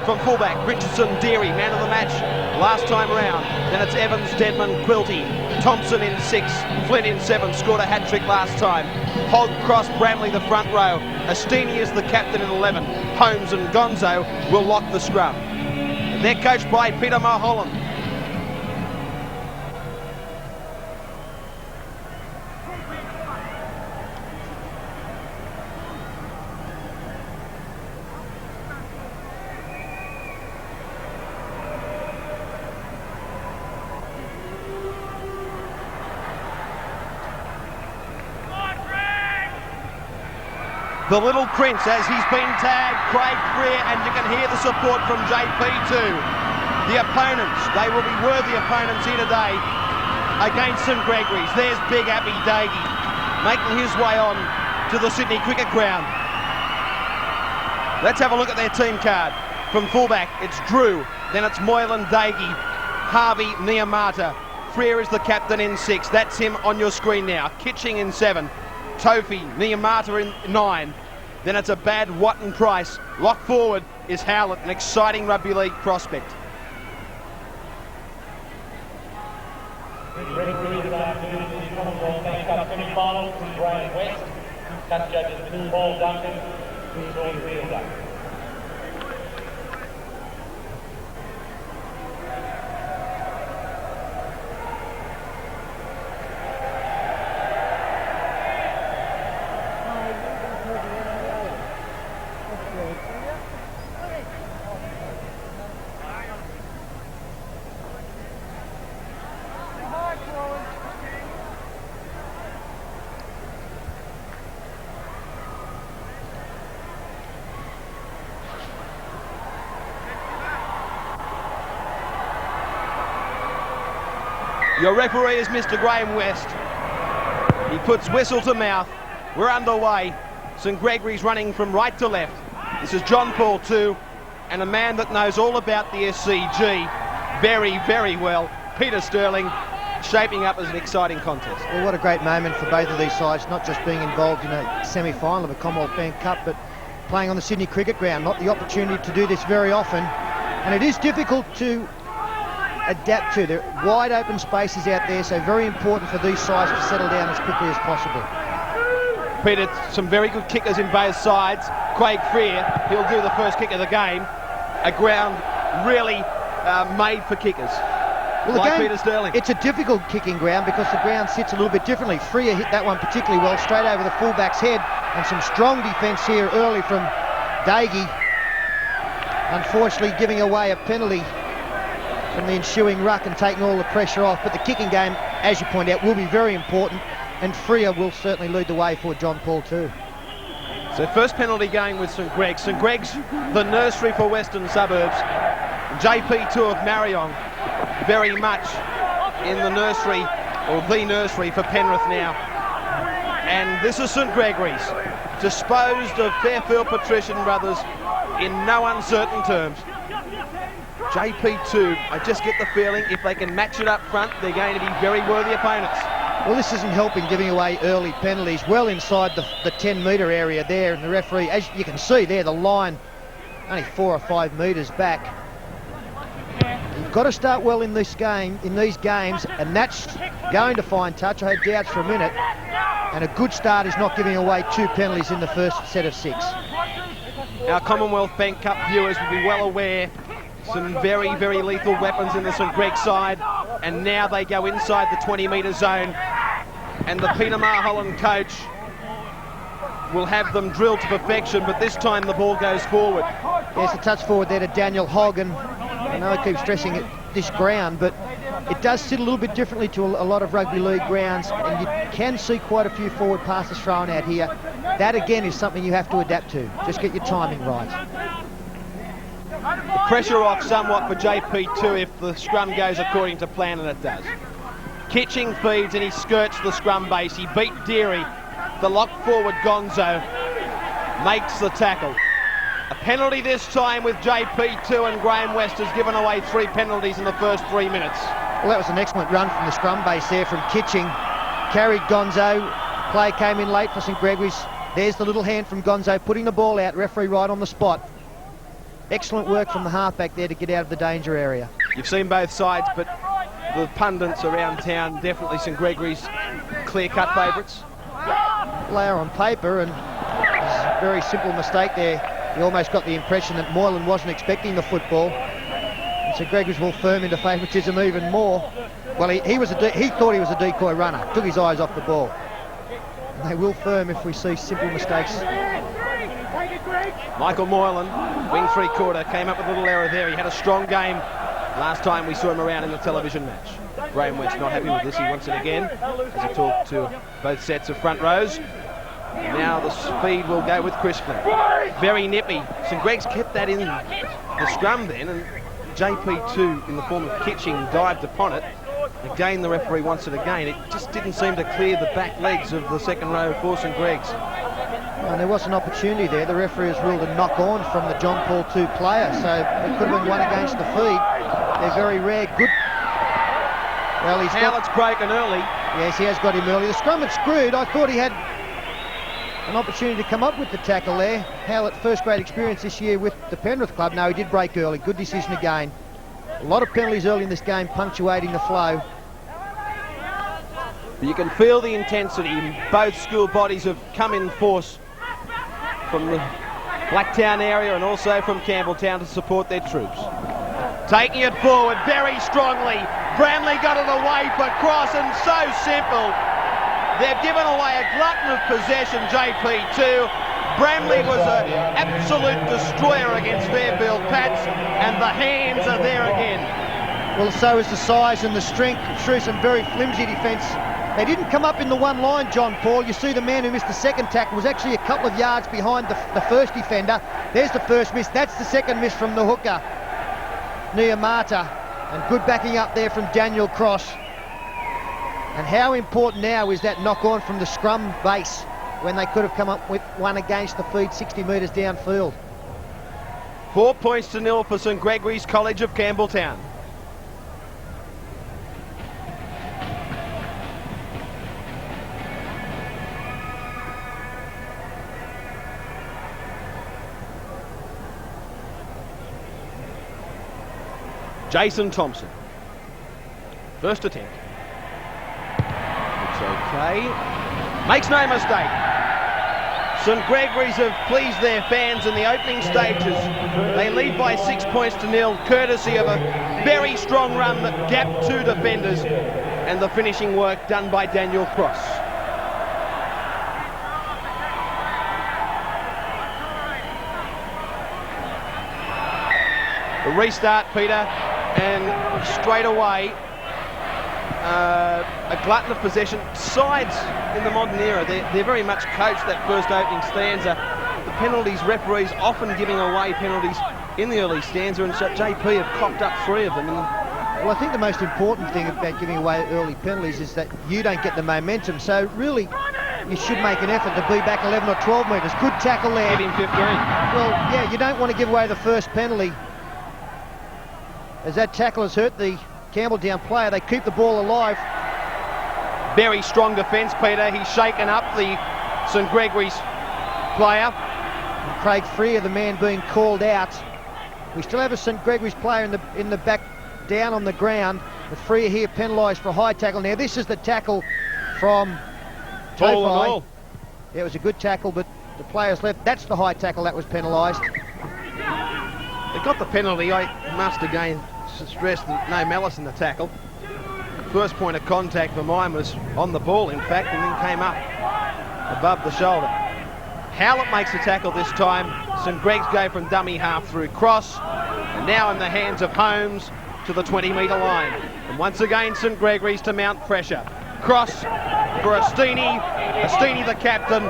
from fullback, Richardson, Deary, man of the match last time round. Then it's Evans, Deadman, Quilty, Thompson in 6, Flynn in 7, scored a hat-trick last time. Hogg, Cross, Bramley the front row. Astini is the captain in 11. Holmes and Gonzo will lock the scrum. They're coached by Peter Mulholland. The Little Prince, as he's been tagged, Craig Freer, and you can hear the support from JP too. The opponents, they will be worthy opponents here today against St Gregorys. There's Big Happy Daggy making his way on to the Sydney Cricket Ground. Let's have a look at their team card. From fullback, it's Drew, then it's Moylan, Daggy, Harvey, Niamata. Freer is the captain in 6. That's him on your screen now. Kitching in 7. Tofi, Niamata in 9. Then it's a bad Watton Price. Lock forward is Howlett, an exciting rugby league prospect. Ready for the afternoon in the Commonwealth Bank Cup semi-final from Graham West. Cut judges Paul Duncan, Sean Fielder. Your referee is Mr. Graham West. He puts whistle to mouth. We're underway. St Gregorys running from right to left. This is John Paul too, and a man that knows all about the SCG very, very well, Peter Sterling, shaping up as an exciting contest. Well, what a great moment for both of these sides, not just being involved in a semi-final of a Commonwealth Bank Cup, but playing on the Sydney Cricket Ground. Not the opportunity to do this very often, and it is difficult to adapt to. There are wide open spaces out there, so very important for these sides to settle down as quickly as possible. Peter, some very good kickers in both sides. Craig Freer, he'll do the first kick of the game. A ground really made for kickers. Well, like Peter Sterling. It's a difficult kicking ground because the ground sits a little bit differently. Freer hit that one particularly well, straight over the fullback's head, and some strong defence here early from Daggy. Unfortunately giving away a penalty from the ensuing ruck and taking all the pressure off. But the kicking game, as you point out, will be very important, and Freer will certainly lead the way for John Paul too. So first penalty going with St Greg's. St Greg's, the nursery for Western Suburbs. JP2 of Marayong, very much in the nursery, or the nursery for Penrith now. And this is St Gregorys, disposed of Fairfield Patrician Brothers in no uncertain terms. JP2, I just get the feeling if they can match it up front, they're going to be very worthy opponents. Well, this isn't helping, giving away early penalties well inside the 10-metre area there, and the referee, as you can see there, the line only 4 or 5 metres back. You've got to start well in this game, in these games, and that's going to find touch. I had doubts for a minute, and a good start is not giving away 2 penalties in the first set of 6. Our Commonwealth Bank Cup viewers will be well aware some very, very lethal weapons in the St Greg side, and now they go inside the 20-metre zone, and the Peter Mulholland coach will have them drilled to perfection, but this time the ball goes forward. Yes, a touch forward there to Daniel Hogg, and I know I keep stressing this ground, but it does sit a little bit differently to a lot of rugby league grounds, and you can see quite a few forward passes thrown out here. That again is something you have to adapt to. Just get your timing right. The pressure off somewhat for JP2 if the scrum goes according to plan, and it does. Kitching feeds and he skirts the scrum base. He beat Deary. The lock forward Gonzo makes the tackle. A penalty this time with JP2, and Graham West has given away 3 penalties in the first 3 minutes. Well, that was an excellent run from the scrum base there from Kitching. Carried Gonzo. Play came in late for St Gregorys. There's the little hand from Gonzo putting the ball out. Referee right on the spot. Excellent work from the halfback there to get out of the danger area. You've seen both sides, but the pundits around town, definitely St Gregory's clear-cut favourites. Player on paper, and a very simple mistake there. You almost got the impression that Moylan wasn't expecting the football. And St Gregory's will firm into favouritism even more. Well, he thought he was a decoy runner, took his eyes off the ball. And they will firm if we see simple mistakes. Michael Moylan, wing three-quarter, came up with a little error there. He had a strong game last time we saw him around in the television match. Graham West not happy with this. He wants it again as he talked to both sets of front rows. Now the speed will go with Chris Flynn. Very nippy. St Greg's kept that in the scrum then, and JP2 in the form of Kitching dived upon it. Again, the referee wants it again. It just didn't seem to clear the back legs of the second row for St Greg's. And there was an opportunity there. The referee has ruled a knock on from the John Paul II player, so it could have been one against the feed. They're very rare. Good. Well, he's Howlett's broken early. Yes, he has got him early. The scrum had screwed. I thought he had an opportunity to come up with the tackle there. Howlett, first grade experience this year with the Penrith club. No, he did break early. Good decision again. A lot of penalties early in this game, punctuating the flow. You can feel the intensity. Both school bodies have come in force from the Blacktown area and also from Campbelltown to support their troops. Taking it forward very strongly. Bramley got it away for Cross, and so simple. They've given away a glutton of possession, JP2. Bramley was an absolute destroyer against Fairfield Pats, and the hands are there again. Well, so is the size and the strength through some very flimsy defence. They didn't come up in the one line, John Paul. You see the man who missed the second tackle was actually a couple of yards behind the first defender. There's the first miss. That's the second miss from the hooker, Niamata. And good backing up there from Daniel Cross. And how important now is that knock on from the scrum base when they could have come up with one against the feed 60 metres downfield. 4 points to nil for St Gregory's College of Campbelltown. Jason Thompson. First attempt. It's okay. Makes no mistake. St Gregory's have pleased their fans in the opening stages. They lead by 6 points to nil, courtesy of a very strong run that gapped two defenders and the finishing work done by Daniel Cross. The restart, Peter, and straight away a glutton of possession. Sides in the modern era, they're very much coached that first opening stanza. The penalties, referees often giving away penalties in the early stanza, and so JP have cocked up 3 of them. Well, I think the most important thing about giving away early penalties is that you don't get the momentum. So really, you should make an effort to be back 11 or 12 metres. Good tackle there. Give him 15. Well, yeah, you don't want to give away the first penalty. As that tackle has hurt the Campbelltown player, they keep the ball alive. Very strong defence, Peter. He's shaken up the St Gregory's player. And Craig Freer, the man being called out. We still have a St Gregory's player in the back, down on the ground. The Freer here penalised for a high tackle. Now this is the tackle from Tofai. Yeah, it was a good tackle, but the players left. That's the high tackle that was penalised. They got the penalty. I must again stress that no malice in the tackle. First point of contact for mine was on the ball, in fact, and then came up above the shoulder. Howlett makes the tackle this time. St Greg's go from dummy half through Cross, and now in the hands of Holmes to the 20-metre line. And once again, St Gregory's to mount pressure. Cross for Astini. Astini, the captain,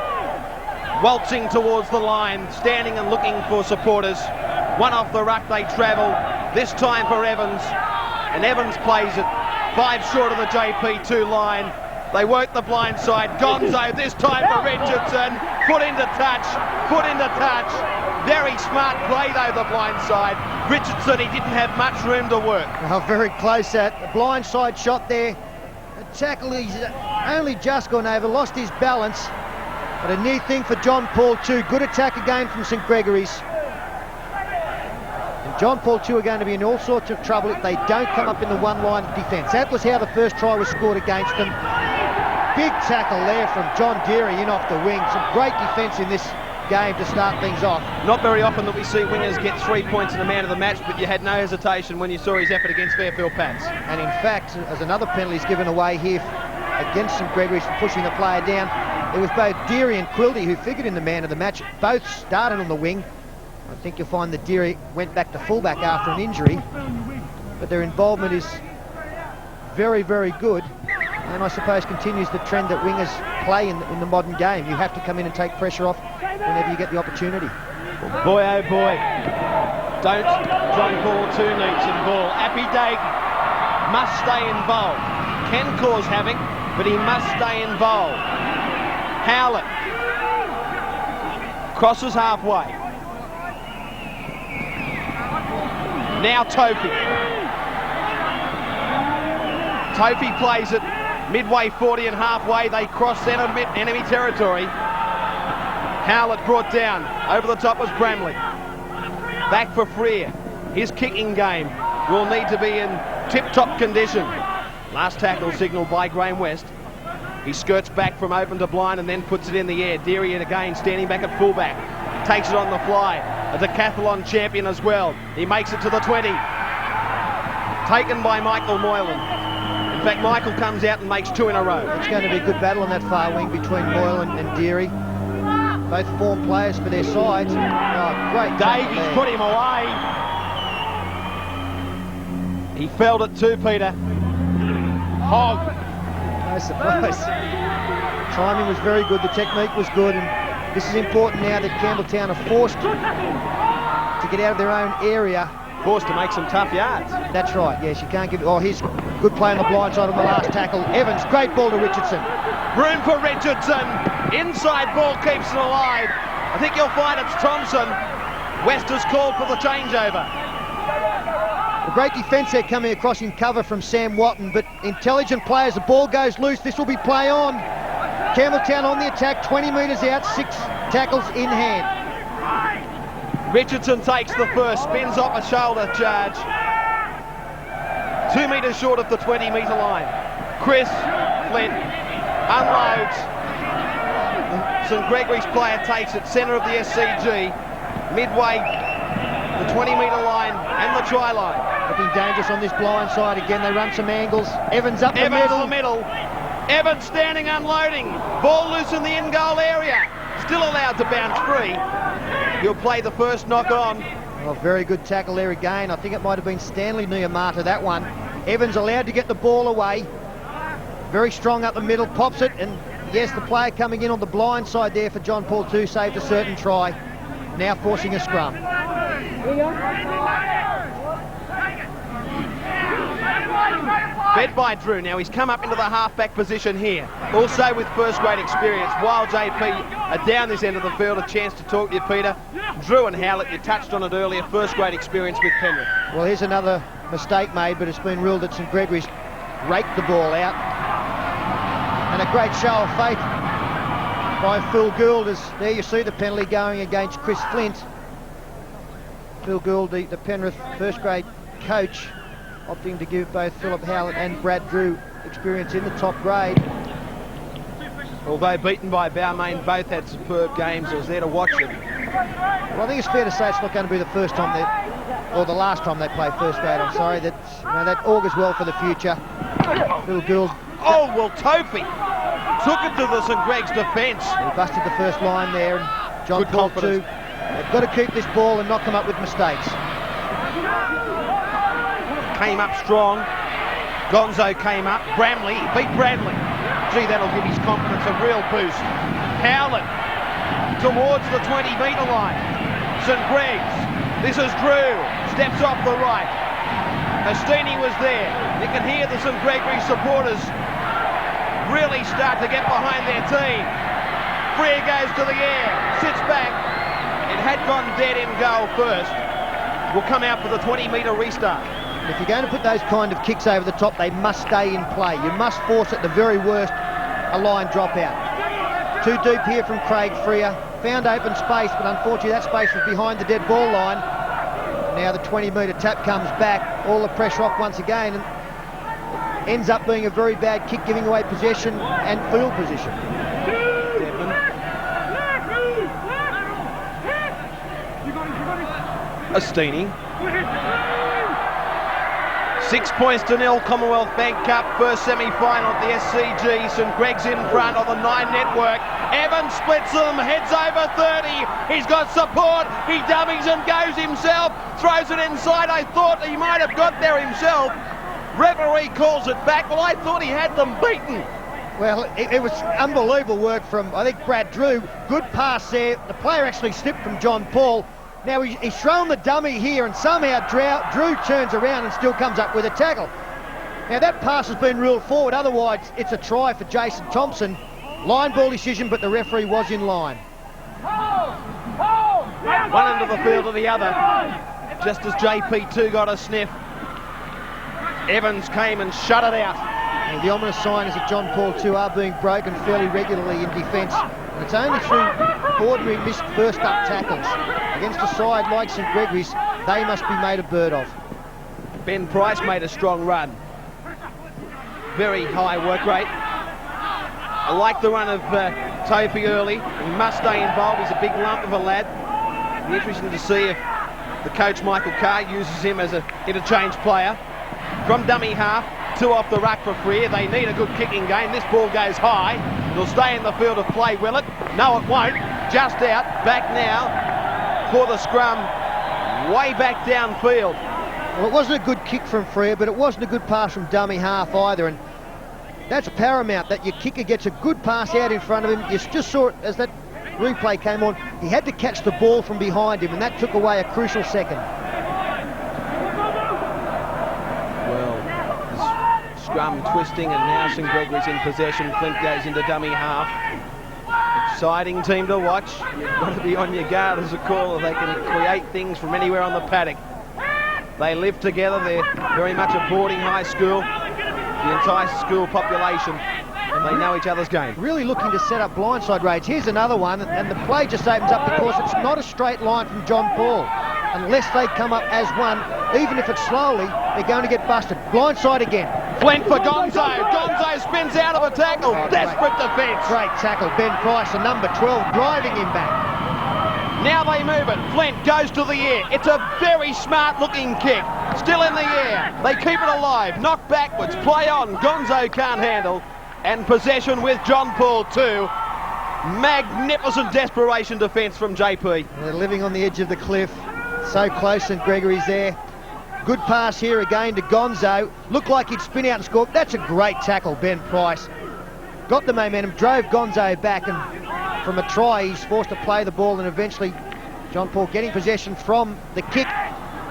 waltzing towards the line, standing and looking for supporters. One off the ruck, they travel, this time for Evans, and Evans plays it 5 short of the JP2 line. They work the blind side. Gonzo this time for Richardson, put into touch. Very smart play though, the blind side. Richardson, he didn't have much room to work. Oh, very close that. The blind side shot there. The tackle, he's only just gone over, lost his balance. But a neat thing for John Paul too. Good attack again from St Gregory's. John Paul II are going to be in all sorts of trouble if they don't come up in the one-line defence. That was how the first try was scored against them. Big tackle there from John Deary in off the wing. Some great defence in this game to start things off. Not very often that we see wingers get 3 points in a man of the match, but you had no hesitation when you saw his effort against Fairfield Pats. And in fact, as another penalty is given away here against St Gregorys for pushing the player down, it was both Deary and Quilty who figured in the man of the match. Both started on the wing. I think you'll find that Deary went back to fullback after an injury, but their involvement is very, very good, and I suppose continues the trend that wingers play in the modern game. You have to come in and take pressure off whenever you get the opportunity. Well, boy, oh boy, don't John Paul II need some ball. Appy Daig must stay involved. Can cause havoc, but he must stay involved. Howlett crosses halfway. Now Tofi. Tofi plays it midway 40 and halfway. They cross enemy territory. Howlett brought down. Over the top was Bramley. Back for Freer. His kicking game will need to be in tip-top condition. Last tackle signalled by Graham West. He skirts back from open to blind and then puts it in the air. Deary again standing back at fullback. Takes it on the fly. A decathlon champion as well. He makes it to the 20. Taken by Michael Moylan. In fact, Michael comes out and makes 2 in a row. It's going to be a good battle on that far wing between Moylan and Deary. Both form players for their sides. Oh, great. Davies put him away. He felled it too, Peter. Hogg. No surprise. Timing was very good. The technique was good. And this is important now that Campbelltown are forced to get out of their own area. Forced to make some tough yards. That's right, yes, you can't give it. Oh, here's good play on the blind side on the last tackle. Evans, great ball to Richardson. Room for Richardson. Inside ball keeps it alive. I think you'll find it's Thompson. West has called for the changeover. A great defence there coming across in cover from Sam Watton, but intelligent players. The ball goes loose. This will be play on. Campbelltown on the attack, 20 metres out, 6 tackles in hand. Richardson takes the first, spins off a shoulder charge. 2 metres short of the 20-metre line. Chris Flint unloads. St Gregorys player takes it, centre of the SCG. Midway, the 20-metre line and the try line. Looking dangerous on this blind side again. They run some angles. Evans up the middle. Evans standing unloading. Ball loose in the in-goal area. Still allowed to bounce free. He'll play the first knock on. Oh, very good tackle there again. I think it might have been Stanley Niamata, that one. Evans allowed to get the ball away. Very strong up the middle, pops it, and yes, the player coming in on the blind side there for John Paul II saved a certain try. Now forcing a scrum. Fed by Drew. Now he's come up into the half-back position here. Also with first-grade experience. While JP are down this end of the field, a chance to talk to you, Peter. Drew and Howlett, you touched on it earlier, first-grade experience with Penrith. Well, here's another mistake made, but it's been ruled that St Gregorys raked the ball out. And a great show of faith by Phil Gould, as there you see the penalty going against Chris Flint. Phil Gould, the Penrith first-grade coach, opting to give both Philip Howlett and Brad Drew experience in the top grade. Although beaten by Balmain, both had superb games. I was there to watch them. Well, I think it's fair to say it's not going to be the first time or the last time they play first grade. I'm sorry, that augurs well for the future. Phil Gould. Oh, well, Tofi took it to the St Greg's defence. He busted the first line there, and John Good Paul confidence. II. They've got to keep this ball and not come up with mistakes. Came up strong. Gonzo came up. Bramley beat Bradley. Gee, that'll give his confidence a real boost. Howlett towards the 20-metre line. St Greg's. This is Drew. Steps off the right. Astini was there. You can hear the St Gregory supporters really start to get behind their team. Freer goes to the air. Sits back. It had gone dead in goal first. Will come out for the 20-metre restart. If you're going to put those kind of kicks over the top, they must stay in play. You must force, at the very worst, a line dropout. Too deep here from Craig Freer. Found open space, but unfortunately that space was behind the dead ball line. Now the 20-metre tap comes back, all the pressure off once again, and it ends up being a very bad kick, giving away possession and field position. Astini. 6 points to nil, Commonwealth Bank Cup, first semi-final at the SCG. St Greg's in front on the 9 network. Evans splits them, heads over 30. He's got support. He dummies and goes himself. Throws it inside. I thought he might have got there himself. Referee calls it back. Well, I thought he had them beaten. Well, it was unbelievable work from, I think, Brad Drew. Good pass there. The player actually slipped from John Paul. Now he's thrown the dummy here, and somehow Drew turns around and still comes up with a tackle. Now that pass has been ruled forward, otherwise it's a try for Jason Thompson. Line ball decision, but the referee was in line. One end of the field to the other, just as JP2 got a sniff. Evans came and shut it out. And the ominous sign is that John Paul 2 are being broken fairly regularly in defence. And it's only through ordinary missed first up tackles. Against a side like St Gregorys, they must be made a bird of. Ben Price made a strong run. Very high work rate. I like the run of Topi early. He must stay involved. He's a big lump of a lad. It'll be interesting to see if the coach Michael Carr uses him as an interchange player. From dummy half, 2 off the ruck for Freer. They need a good kicking game. This ball goes high. It'll stay in the field of play, will it? No, it won't. Just out. Back now for the scrum. Way back downfield. Well, it wasn't a good kick from Freer, but it wasn't a good pass from dummy half either. And that's paramount, that your kicker gets a good pass out in front of him. You just saw it as that replay came on. He had to catch the ball from behind him, and that took away a crucial second. Scrum twisting, and now St Gregorys in possession. Flint goes into dummy half. Exciting team to watch. You've got to be on your guard as a caller. They can create things from anywhere on the paddock. They live together. They're very much a boarding high school. The entire school population, and they know each other's game. Really looking to set up blindside raids. Here's another one, and the play just opens up because it's not a straight line from John Paul. Unless they come up as one, even if it's slowly, they're going to get busted. Blindside again. Flint for Gonzo. Gonzo spins out of a tackle. Desperate defence. Great tackle. Ben Price, the number 12, driving him back. Now they move it. Flint goes to the air. It's a very smart looking kick. Still in the air. They keep it alive. Knock backwards. Play on. Gonzo can't handle. And possession with John Paul too. Magnificent desperation defence from JP. They're living on the edge of the cliff. So close, St Gregorys there. Good pass here again to Gonzo. Looked like he'd spin out and score. That's a great tackle, Ben Price. Got the momentum, drove Gonzo back, and from a try, he's forced to play the ball, and eventually John Paul getting possession from the kick.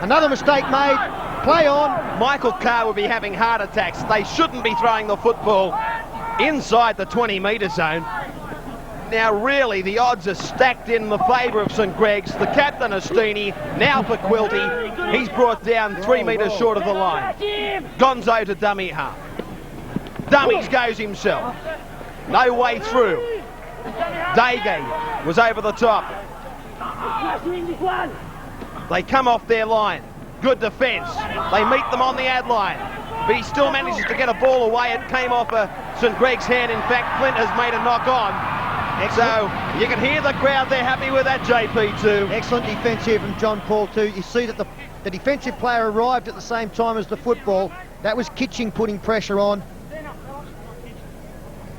Another mistake made. Play on. Michael Carr will be having heart attacks. They shouldn't be throwing the football inside the 20-metre zone. Now really the odds are stacked in the favour of St Greg's. The captain Astini, now for Quilty. He's brought down 3 metres short of the line. Gonzo to dummy half. Dummies goes himself. No way through. Dagay was over the top. They come off their line. Good defence. They meet them on the ad line. But he still manages to get a ball away. It came off St Greg's hand. In fact, Flint has made a knock on. So you can hear the crowd, they're happy with that, JP2. Excellent defence here from John Paul too. You see that the defensive player arrived at the same time as the football. That was Kitching putting pressure on.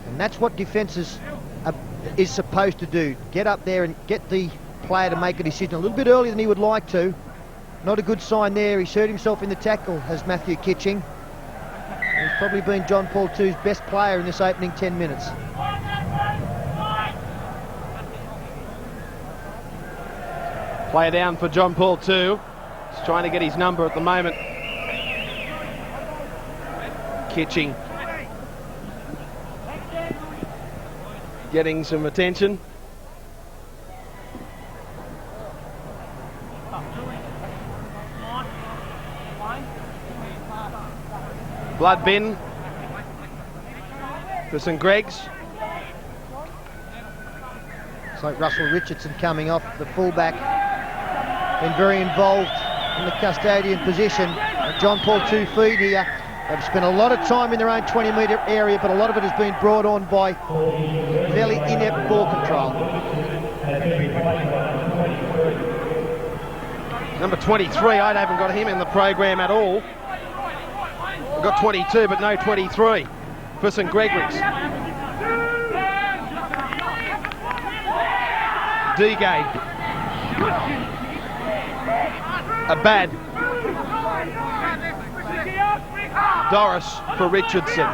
And that's what defence is supposed to do. Get up there and get the player to make a decision a little bit earlier than he would like to. Not a good sign there. He's hurt himself in the tackle, has Matthew Kitching. He's probably been John Paul 2's best player in this opening 10 minutes. Play down for John Paul 2. He's trying to get his number at the moment. Kitching getting some attention. Blood bin for St Greg's. It's like Russell Richardson coming off, the fullback, been very involved in the custodian position. John Paul 2 feed here. They've spent a lot of time in their own 20-metre area, but a lot of it has been brought on by fairly inept ball control. Number 23, I haven't got him in the program at all. We've got 22, but no 23 for St Gregorys. D-Gay. Abad. Doris for Richardson.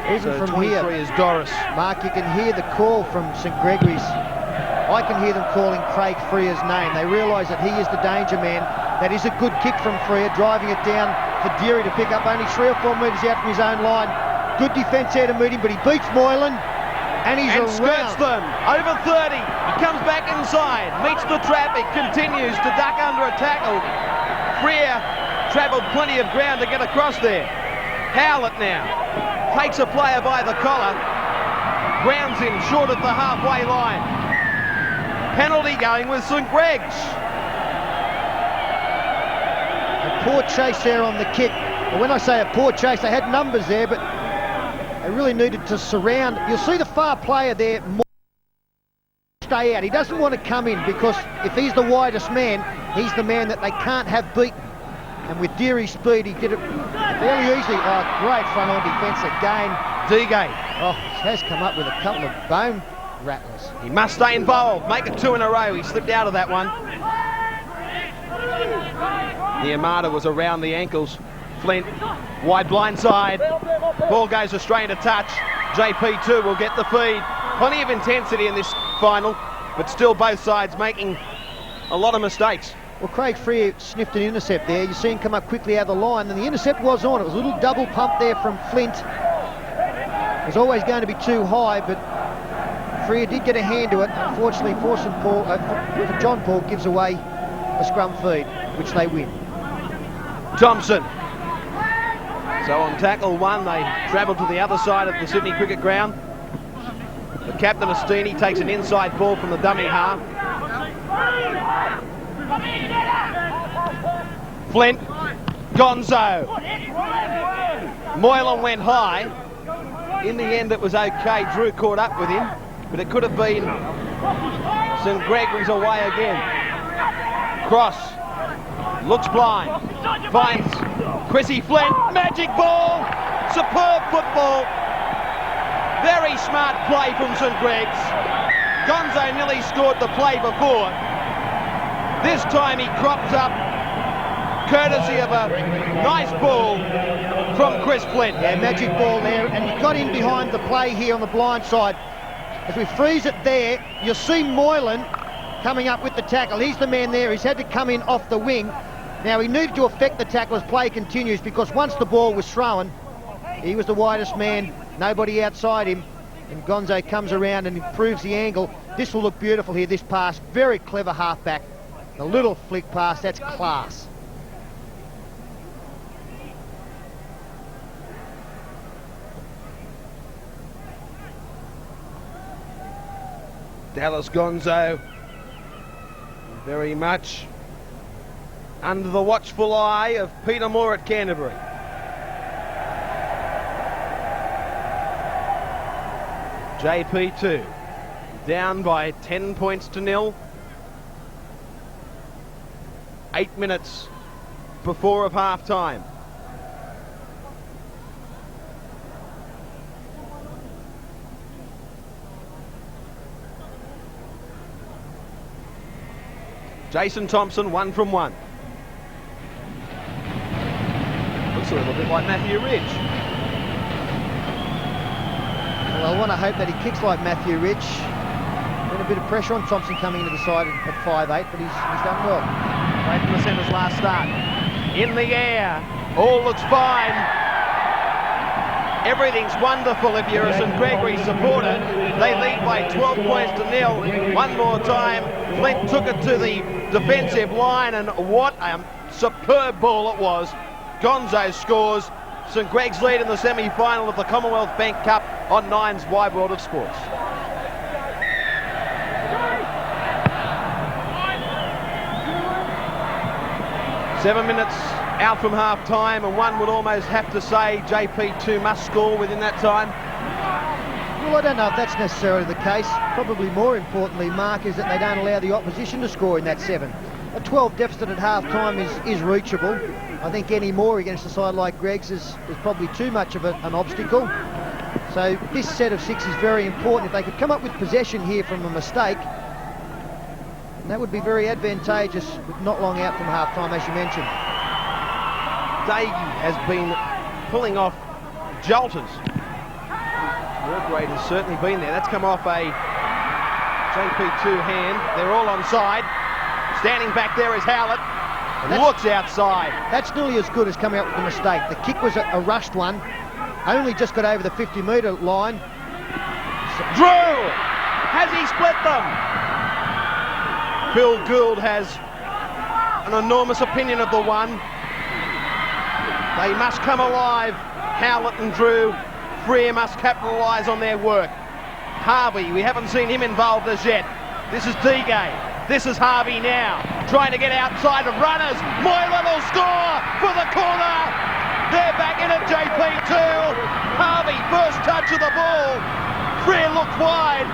Even So from 23 here, is Doris. Mark, you can hear the call from St Gregorys. I can hear them calling Craig Freer's name. They realise that he is the danger man. That is a good kick from Freer, driving it down for Deary to pick up only 3 or 4 metres out from his own line. Good defence there to meet him, but he beats Moylan. And he's And around. skirts them. Over 30. He comes back inside. Meets the traffic. Continues to duck under a tackle. Freer travelled plenty of ground to get across there. Howlett now. Takes a player by the collar. Grounds him short at the halfway line. Penalty going with St Greg's. A poor chase there on the kick. But when I say a poor chase, they had numbers there, but they really needed to surround. You'll see the far player there stay out. He doesn't want to come in because if he's the widest man, he's the man that they can't have beaten. And with Deary's speed, he did it fairly easily. Oh, great front-on defence again. D-Gay. Oh, he has come up with a couple of bone rattlers. He must stay involved. Make it 2 in a row. He slipped out of that one. The Armada was around the ankles. Flint, wide blind side. Ball goes astray into touch. JP2 will get the feed. Plenty of intensity in this final, but still both sides making a lot of mistakes. Well, Craig Freer sniffed an intercept there. You see him come up quickly out of the line, and the intercept was on. It was a little double pump there from Flint. It was always going to be too high, but Freer did get a hand to it. Unfortunately for John Paul gives away a scrum feed, which they win. Thompson. So on tackle 1, they travel to the other side of the Sydney Cricket Ground. The captain, Astini, takes an inside ball from the dummy half. Flint, Gonzo. Moylan went high. In the end, it was okay. Drew caught up with him, but it could have been St Gregorys away again. Cross, looks blind, finds Chrissy Flint, magic ball, superb football. Very smart play from St Greg's. Gonzo nearly scored the play before. This time he cropped up, courtesy of a nice ball from Chris Flint. Yeah, magic ball there, and he got in behind the play here on the blind side. If we freeze it there, you'll see Moylan coming up with the tackle. He's the man there. He's had to come in off the wing. Now, he needed to affect the tackle as play continues, because once the ball was thrown, he was the widest man, nobody outside him, and Gonzo comes around and improves the angle. This will look beautiful here, this pass. Very clever halfback. The little flick pass, that's class. Dallas Gonzo, very much under the watchful eye of Peter Moore at Canterbury. JP2 down by 10 points to 0. 8 minutes before of half time. Jason Thompson, 1 from 1. Looks a little bit like Matthew Ridge. Well, I want to hope that he kicks like Matthew Ridge. Been a bit of pressure on Thompson coming into the side at 5'8", but he's done well. Right from the centre's last start. In the air, all looks fine. Everything's wonderful if you're a St Gregory supporter. They lead by 12 points to 0. One more time, Flint took it to the defensive line, and what a superb ball it was. Gonzo scores. St Greg's lead in the semi-final of the Commonwealth Bank Cup on Nine's Wide World of Sports. 7 minutes out from half time, and one would almost have to say JP2 must score within that time. Well, I don't know if that's necessarily the case. Probably more importantly, Mark, is that they don't allow the opposition to score in that 7. A 12 deficit at half time is reachable. I think any more against a side like Greg's is probably too much of an obstacle. So this set of 6 is very important. If they could come up with possession here from a mistake, that would be very advantageous, with not long out from half time, as you mentioned. Daigie has been pulling off jolters. Work rate has certainly been there. That's come off a JP2 hand. They're all onside. Standing back there is Howlett. Looks outside. That's nearly as good as coming up with a mistake. The kick was a rushed one. Only just got over the 50-metre line. Drew! Has he split them? Bill Gould has an enormous opinion of the one. They must come alive. Howlett and Drew. Freer must capitalise on their work. Harvey, we haven't seen him involved as yet. This is D-Gay. This is Harvey now, trying to get outside of runners. Moylan will score for the corner. They're back in at JP2. Harvey, first touch of the ball. Freer looked wide.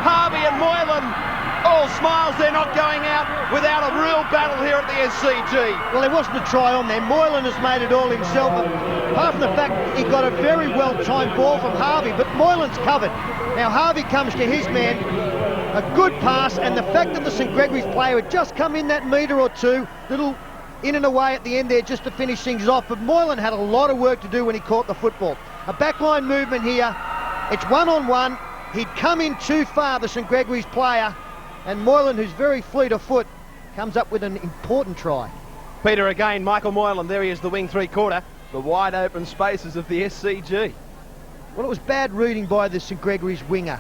Harvey and Moylan, all smiles. They're not going out without a real battle here at the SCG. Well, there wasn't a try on there. Moylan has made it all himself. Apart from the fact he got a very well-timed ball from Harvey, but Moylan's covered. Now Harvey comes to his man. A good pass, and the fact that the St Gregorys player had just come in that metre or two, little in and away at the end there just to finish things off, but Moylan had a lot of work to do when he caught the football. A backline movement here, it's one-on-one. He'd come in too far, the St Gregorys player, and Moylan, who's very fleet of foot, comes up with an important try. Peter again, Michael Moylan, there he is, the wing three-quarter, the wide open spaces of the SCG. Well, it was bad reading by the St Gregorys winger.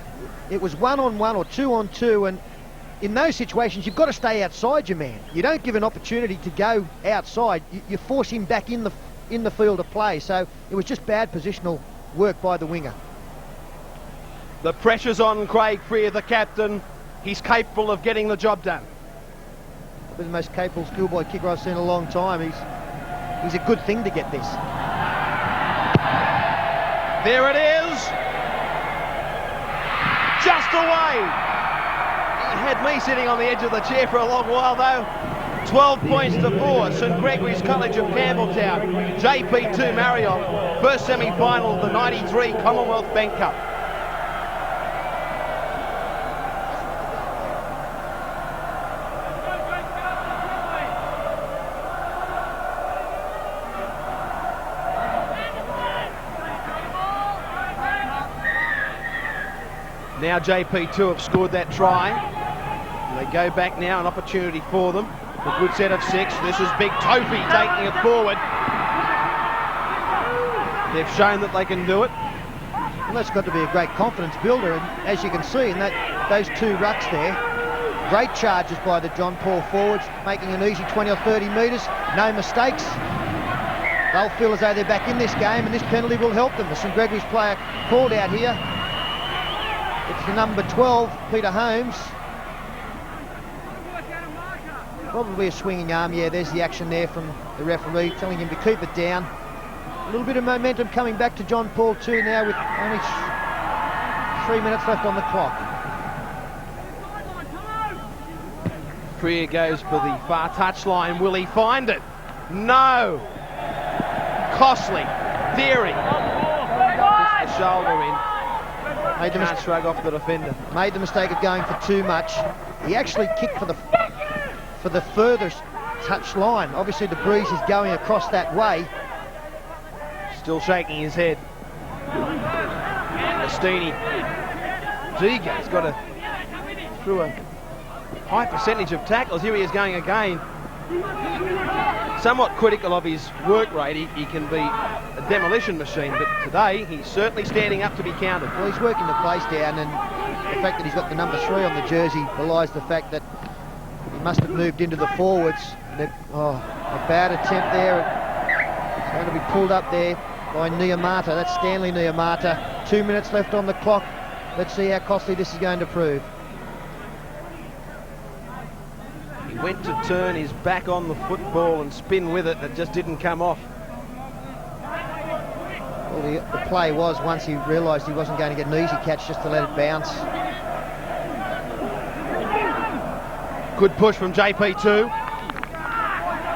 It was 1-on-1 or 2-on-2, and in those situations you've got to stay outside your man. You don't give an opportunity to go outside. You force him back in the field of play. So it was just bad positional work by the winger. The pressure's on Craig Freer, the captain. He's capable of getting the job done. Probably the most capable schoolboy kicker I've seen in a long time. He's a good thing to get this. There it is. Just away. He had me sitting on the edge of the chair for a long while though. 12 points to 4. St Gregorys College of Campbelltown. JP2 Marayong. First semi-final of the 93 Commonwealth Bank Cup. Now JP2 have scored that try. And they go back now, an opportunity for them. A good set of 6. This is Big Topi taking it forward. They've shown that they can do it. Well, that's got to be a great confidence builder, and as you can see in those 2 rucks there, great charges by the John Paul forwards, making an easy 20 or 30 metres, no mistakes. They'll feel as though they're back in this game, and this penalty will help them. The St Gregorys player called out here. It's the number 12, Peter Holmes. Probably a swinging arm. Yeah, there's the action there from the referee, telling him to keep it down. A little bit of momentum coming back to John Paul too now, with only 3 minutes left on the clock. Freer goes for the far touchline. Will he find it? No. Costly. Theory. Puts the shoulder in. Can't shrug off the defender. Made the mistake of going for too much. He actually kicked for the furthest touch line. Obviously the breeze is going across that way. Still shaking his head. Astini. Diga's got through a high percentage of tackles. Here he is going again. Somewhat critical of his work rate. He can be a demolition machine, but today he's certainly standing up to be counted. Well, he's working the place down, and the fact that he's got the number 3 on the jersey belies the fact that he must have moved into the forwards. A bad attempt there. It's going to be pulled up there by Niamata. That's Stanley Niamata. 2 minutes left on the clock. Let's see how costly this is going to prove. went to turn his back on the football and spin with it. It just didn't come off. Well, the play was, once he realised he wasn't going to get an easy catch, just to let it bounce. Good push from JP2.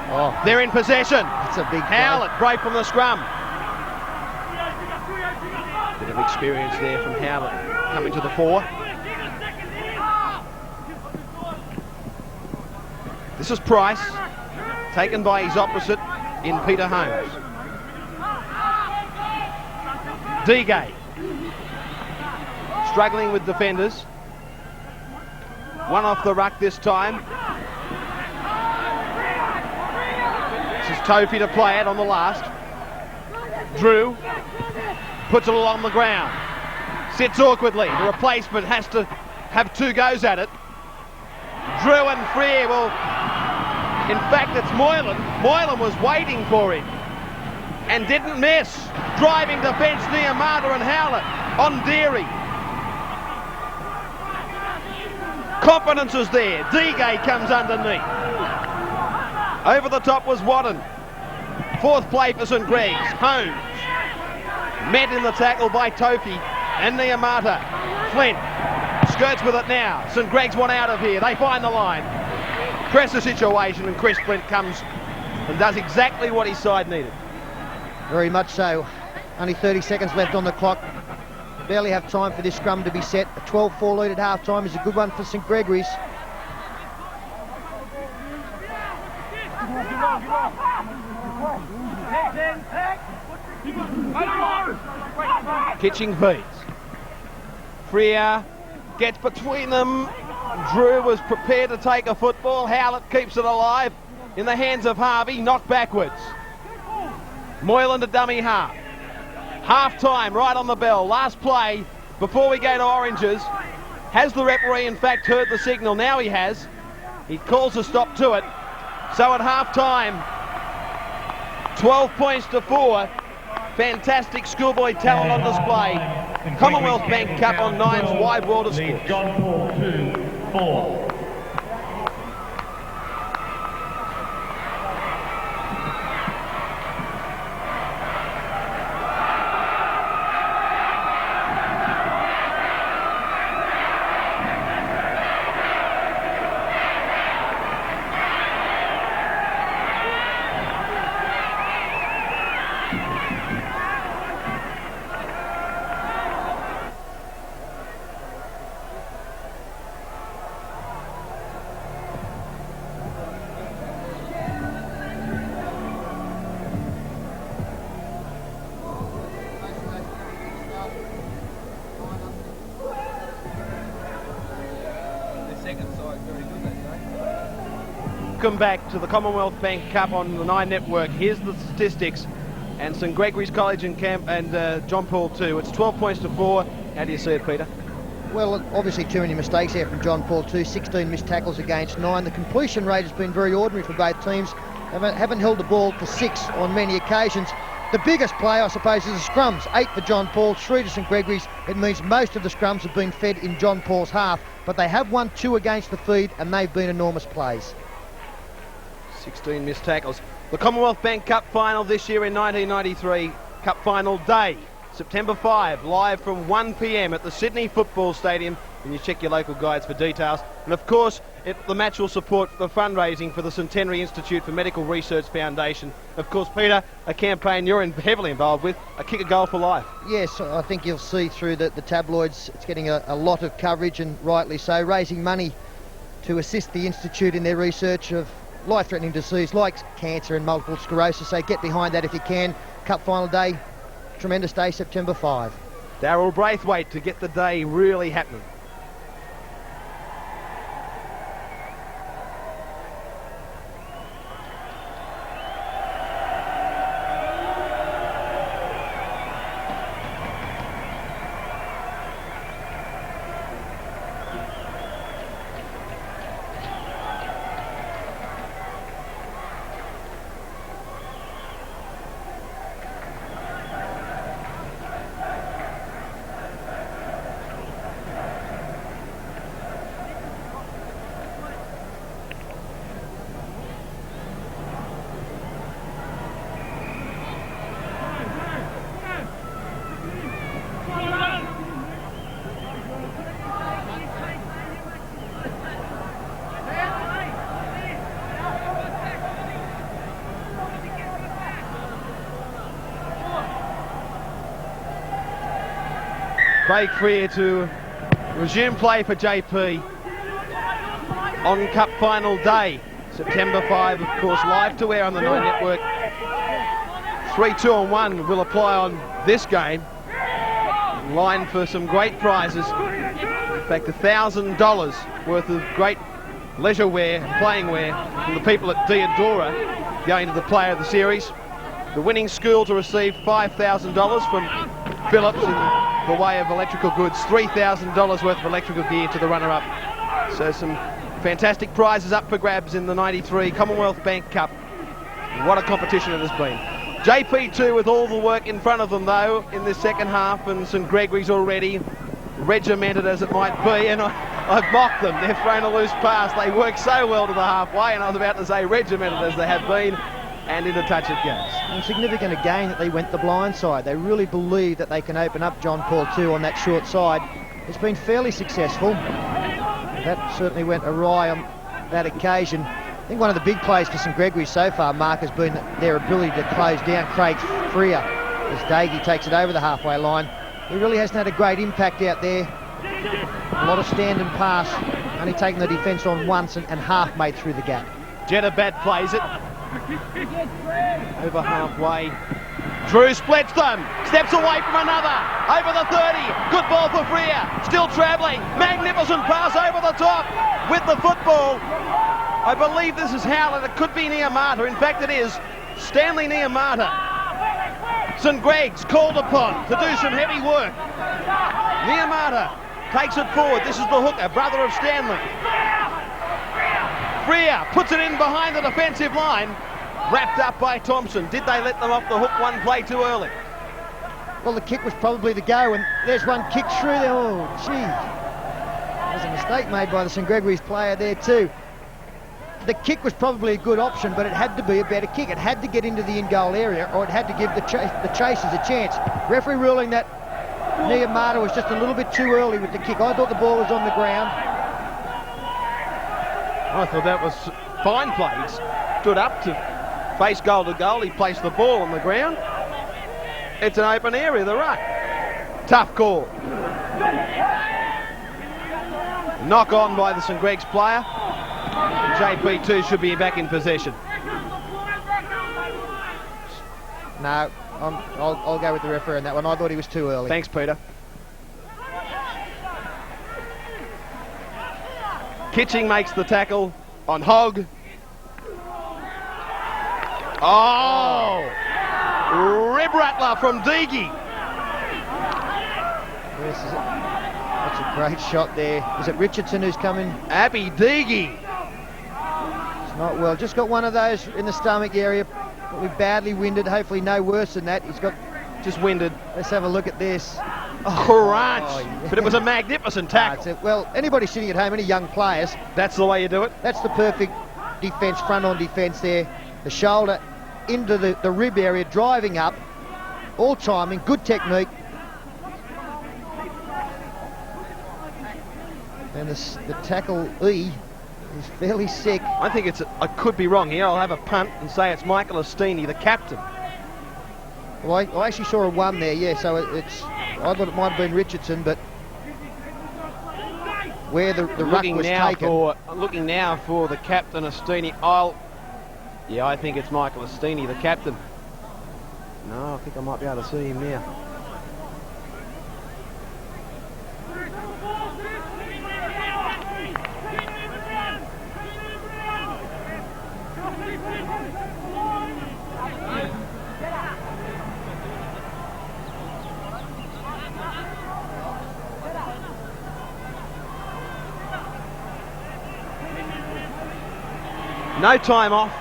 Oh, They're in possession. that's a big play. Howlett break from the scrum. Bit of experience there from Howlett coming to the fore. This is Price, taken by his opposite in Peter Holmes. Degay, struggling with defenders. One off the ruck this time. This is Tofi to play it on the last. Drew puts it along the ground. Sits awkwardly. The replacement has to have two goes at it. Drew and Freer will... In fact, it's Moylan. Moylan was waiting for him and didn't miss. Driving defence near Marta and Howlett on Deary. Confidence is there. Degay comes underneath. Over the top was Wadden. Fourth play for St Greg's. Holmes. Met in the tackle by Tofi and Niamata. Flint skirts with it now. St Greg's want out of here. They find the line. Press the situation, and Chris Flint comes and does exactly what his side needed. Very much so. Only 30 seconds left on the clock. Barely have time for this scrum to be set. A 12-4 lead at half-time is a good one for St Gregorys. Kitching beats. Freer gets between them. Drew was prepared to take a football. Howlett keeps it alive in the hands of Harvey. Knocked backwards. Moylan to dummy half. Half time right on the bell. Last play before we go to Oranges. Has the referee in fact heard the signal? Now he has. He calls a stop to it. So at half time, 12 points to 4. Fantastic schoolboy talent on display. Commonwealth Bank Cup on Nine's Wide World of Sports. John Paul 2-4. Welcome back to the Commonwealth Bank Cup on the Nine Network. Here's the statistics. And St Gregory's College and John Paul 2. It's 12 points to 4. How do you see it, Peter? Well, obviously too many mistakes here from John Paul 2. 16 missed tackles against 9. The completion rate has been very ordinary for both teams. Haven't held the ball to 6 on many occasions. The biggest play, I suppose, is the scrums. 8 for John Paul, 3 to St Gregory's. It means most of the scrums have been fed in John Paul's half, but they have won 2 against the feed, and they've been enormous plays. 16 missed tackles. The Commonwealth Bank Cup final this year in 1993. Cup final day, September 5, live from 1 p.m. at the Sydney Football Stadium. And you check your local guides for details. And of course, the match will support the fundraising for the Centenary Institute for Medical Research Foundation. Of course, Peter, a campaign you're heavily involved with, a kick a goal for life. Yes, I think you'll see through the tabloids, it's getting a lot of coverage, and rightly so, raising money to assist the Institute in their research of life-threatening disease like cancer and multiple sclerosis. So get behind that if you can. Cup final day, tremendous day, September 5. Darryl Braithwaite to get the day really happening. Craig Freer to resume play for JP on Cup final day. September 5, of course, live to air on the Nine Network. 3, 2 and 1 will apply on this game. Line for some great prizes. In fact, $1,000 worth of great leisure wear, playing wear from the people at Diodora going to the player of the series. The winning school to receive $5,000 from Phillips in the way of electrical goods, $3,000 worth of electrical gear to the runner-up. So some fantastic prizes up for grabs in the 93 Commonwealth Bank Cup. What a competition it has been. JP2 with all the work in front of them though in this second half, and St Gregorys already regimented as it might be, and I've mocked them. They've thrown a loose pass. They work so well to the halfway, and I was about to say regimented as they have been, and in a touch it goes. And significant again that they went the blind side. They really believe that they can open up John Paul II on that short side. It's been fairly successful. That certainly went awry on that occasion. I think one of the big plays for St Gregorys so far, Mark, has been their ability to close down Craig Freer as Daggy takes it over the halfway line. He really hasn't had a great impact out there. A lot of stand and pass, only taking the defence on once and half made through the gap. Jedabad plays it over halfway. Drew splits them, steps away from another, over the 30, good ball for Freer, still travelling, magnificent pass over the top with the football. I believe this is Howland, it could be Niamata, in fact it is Stanley Niamata. St Greg's called upon to do some heavy work. Niamata takes it forward, this is the hooker, brother of Stanley. Freer puts it in behind the defensive line, wrapped up by Thompson. Did they let them off the hook one play too early? Well, the kick was probably the go, and there's one kick through there. Oh, gee. There's a mistake made by the St Gregorys player there too. The kick was probably a good option, but it had to be a better kick. It had to get into the in-goal area, or it had to give the chasers a chance. Referee ruling that Niamata was just a little bit too early with the kick. I thought the ball was on the ground. I thought that was fine play. He stood up to face goal to goal. He placed the ball on the ground. It's an open area, the ruck. Tough call. Knock on by the St Greg's player. JP2 should be back in possession. No, I'll go with the referee on that one. I thought he was too early. Thanks, Peter. Kitching makes the tackle on Hogg. Oh! Rib rattler from Deagy. Yes, that's a great shot there. Is it Richardson who's coming? Abby Deagy. It's not well. Just got one of those in the stomach area. Probably badly winded. Hopefully no worse than that. He's got... Just winded. Let's have a look at this. Crunch! Oh, yeah. But it was a magnificent tackle. Well, anybody sitting at home, any young players... That's the way you do it? That's the perfect defence, front-on defence there. The shoulder into the rib area, driving up. All timing, good technique. And the tackle E is fairly sick. I think I could be wrong here. I'll have a punt and say it's Michael Ostini, the captain. Well, I actually saw a 1 there, yeah, so I thought it might have been Richardson, but where the ruck was taken... Looking now for the captain, Ostini. Yeah, I think it's Michael Ostini, the captain. No, I think I might be able to see him now. No time off. I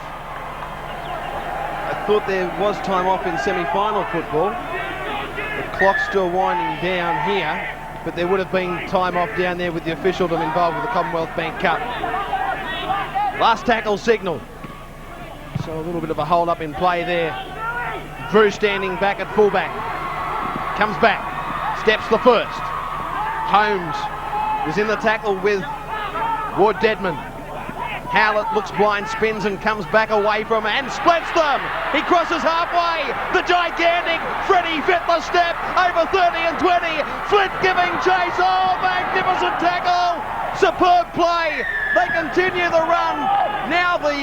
thought there was time off in semi-final football. The clock's still winding down here, but there would have been time off down there with the officialdom involved with the Commonwealth Bank Cup. Last tackle signal. So a little bit of a hold up in play there. Drew standing back at fullback. Comes back. Steps the first. Holmes was in the tackle with Ward Deadman. Howlett looks blind, spins and comes back away from and splits them. He crosses halfway. The gigantic Freddie Fittler step over 30 and 20. Flint giving chase. Oh, magnificent tackle. Superb play. They continue the run. Now the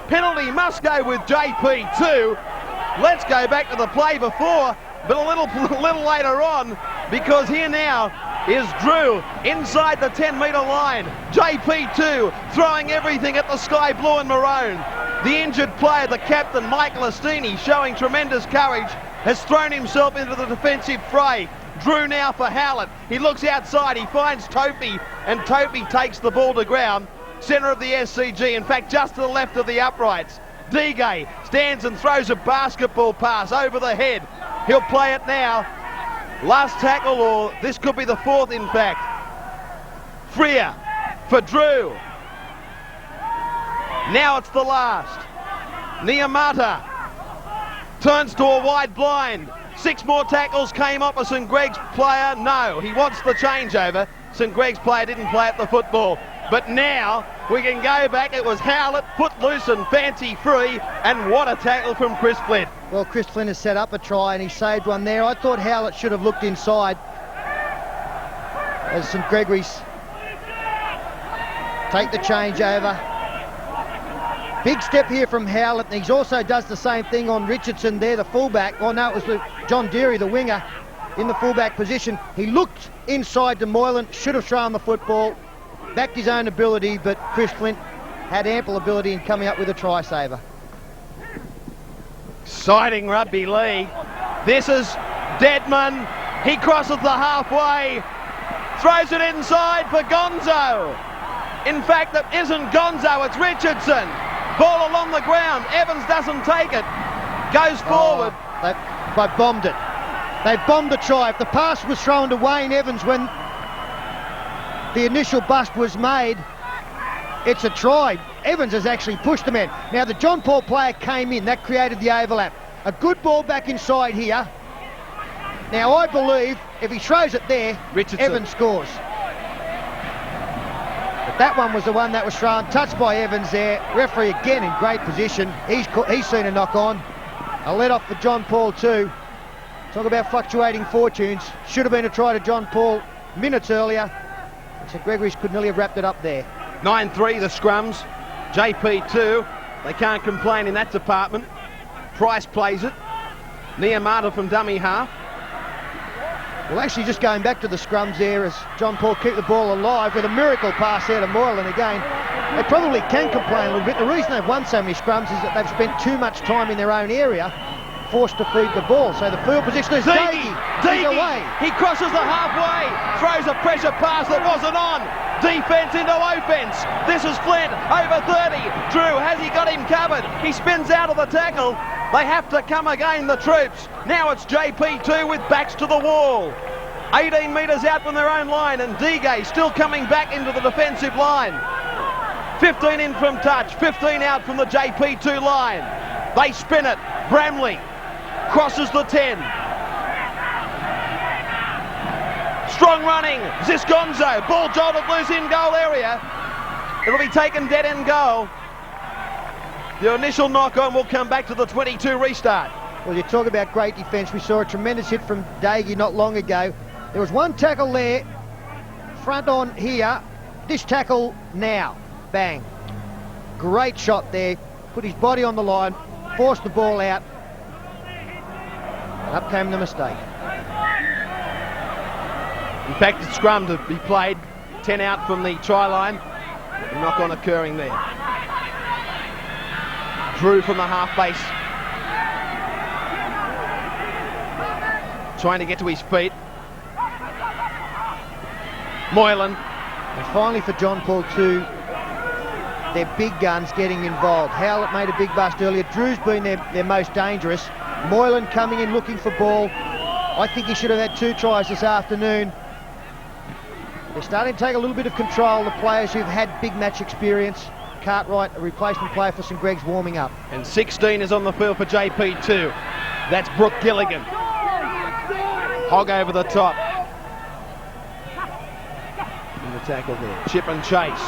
penalty must go with JP2. Let's go back to the play before, but a little later on, because here now is Drew inside the 10-metre line. JP2 throwing everything at the sky blue and maroon. The injured player, the captain, Michael Astini, showing tremendous courage, has thrown himself into the defensive fray. Drew now for Howlett. He looks outside, he finds Topi, and Topi takes the ball to ground. Centre of the SCG, in fact just to the left of the uprights. Digay stands and throws a basketball pass over the head. He'll play it now. Last tackle, or this could be the fourth in fact. Freer for Drew. Now it's the last. Niamata turns to a wide blind. 6 more tackles came off a St Greg's player. No, he wants the changeover. St Greg's player didn't play at the football. But now we can go back. It was Howlett, put loose and fancy free. And what a tackle from Chris Flint. Well, Chris Flint has set up a try and he saved one there. I thought Howlett should have looked inside as St Gregorys take the change over. Big step here from Howlett, and he also does the same thing on Richardson there, the fullback. Oh no, it was John Deary, the winger, in the fullback position. He looked inside to Moylan, should have thrown the football, backed his own ability, but Chris Flint had ample ability in coming up with a try saver. Exciting rugby league. This is Deadman. He crosses the halfway, throws it inside for Gonzo. In fact, it isn't Gonzo, it's Richardson. Ball along the ground. Evans doesn't take it. Goes forward. They bombed it. They bombed the try. If the pass was thrown to Wayne Evans when the initial bust was made, it's a try. Evans has actually pushed the man. Now the John Paul player came in. That created the overlap. A good ball back inside here. Now I believe if he throws it there, Richardson. Evans scores. But that one was the one that was thrown. Touched by Evans there. Referee again in great position. He's seen a knock on. A let off for John Paul too. Talk about fluctuating fortunes. Should have been a try to John Paul minutes earlier. So Gregorys could nearly have wrapped it up there. 9-3 the scrums. JP2. They can't complain in that department. Price plays it. Niamata from dummy half. Well, actually just going back to the scrums there as John Paul kept the ball alive with a miracle pass there to Moylan again. They probably can complain a little bit. The reason they've won so many scrums is that they've spent too much time in their own area, forced to feed the ball. So the field position is Diggy away. He crosses the halfway, throws a pressure pass that wasn't on. Defence into offence. This is Flint over 30. Drew, has he got him covered? He spins out of the tackle. They have to come again, the troops. Now it's JP2 with backs to the wall. 18 metres out from their own line, and Digay still coming back into the defensive line. 15 in from touch, 15 out from the JP2 line. They spin it. Bramley crosses the 10. Strong running. Zisconzo. Ball jolted loose in goal area. It'll be taken dead end goal. The initial knock-on will come back to the 22 restart. Well, you talk about great defence. We saw a tremendous hit from Daggy not long ago. There was one tackle there, front on here. This tackle now. Bang. Great shot there. Put his body on the line, forced the ball out. And up came the mistake. In fact, it's scrum to be played. 10 out from the try line. A knock-on occurring there. Drew from the half base. Trying to get to his feet. Moylan. And finally for John Paul too, their big guns getting involved. Howlett made a big bust earlier. Drew's been their most dangerous. Moylan coming in looking for ball. I think he should have had 2 tries this afternoon. They're starting to take a little bit of control, the players who've had big match experience. Cartwright, a replacement player for St Greg's, warming up. And 16 is on the field for JP2. That's Brooke Gilligan. Hog over the top. In the tackle there. Chip and chase.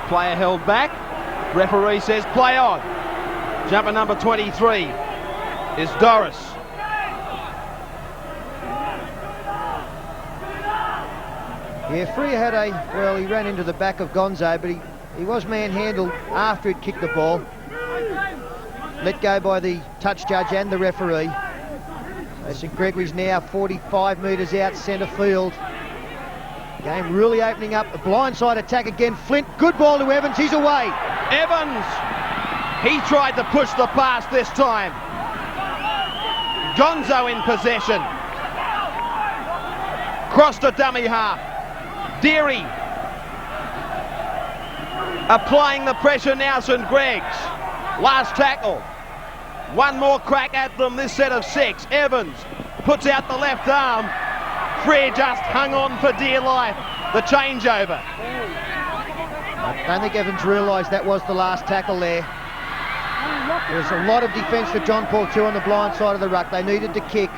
Player held back. Referee says play on. Jumper number 23 is Doris. Yeah, Freer had he ran into the back of Gonzo, but he was manhandled after he'd kicked the ball. Let go by the touch judge and the referee. So St Gregorys now 45 metres out centre field. Game really opening up. The blindside attack again. Flint, good ball to Evans, he's away. Evans, he tried to push the pass this time. Gonzo in possession. Cross to dummy half. Deary applying the pressure now, St Greg's. Last tackle. One more crack at them, this set of 6. Evans puts out the left arm. Freer just hung on for dear life. The changeover. I don't think Evans realised that was the last tackle there. There's a lot of defence for John Paul too on the blind side of the ruck. They needed to kick.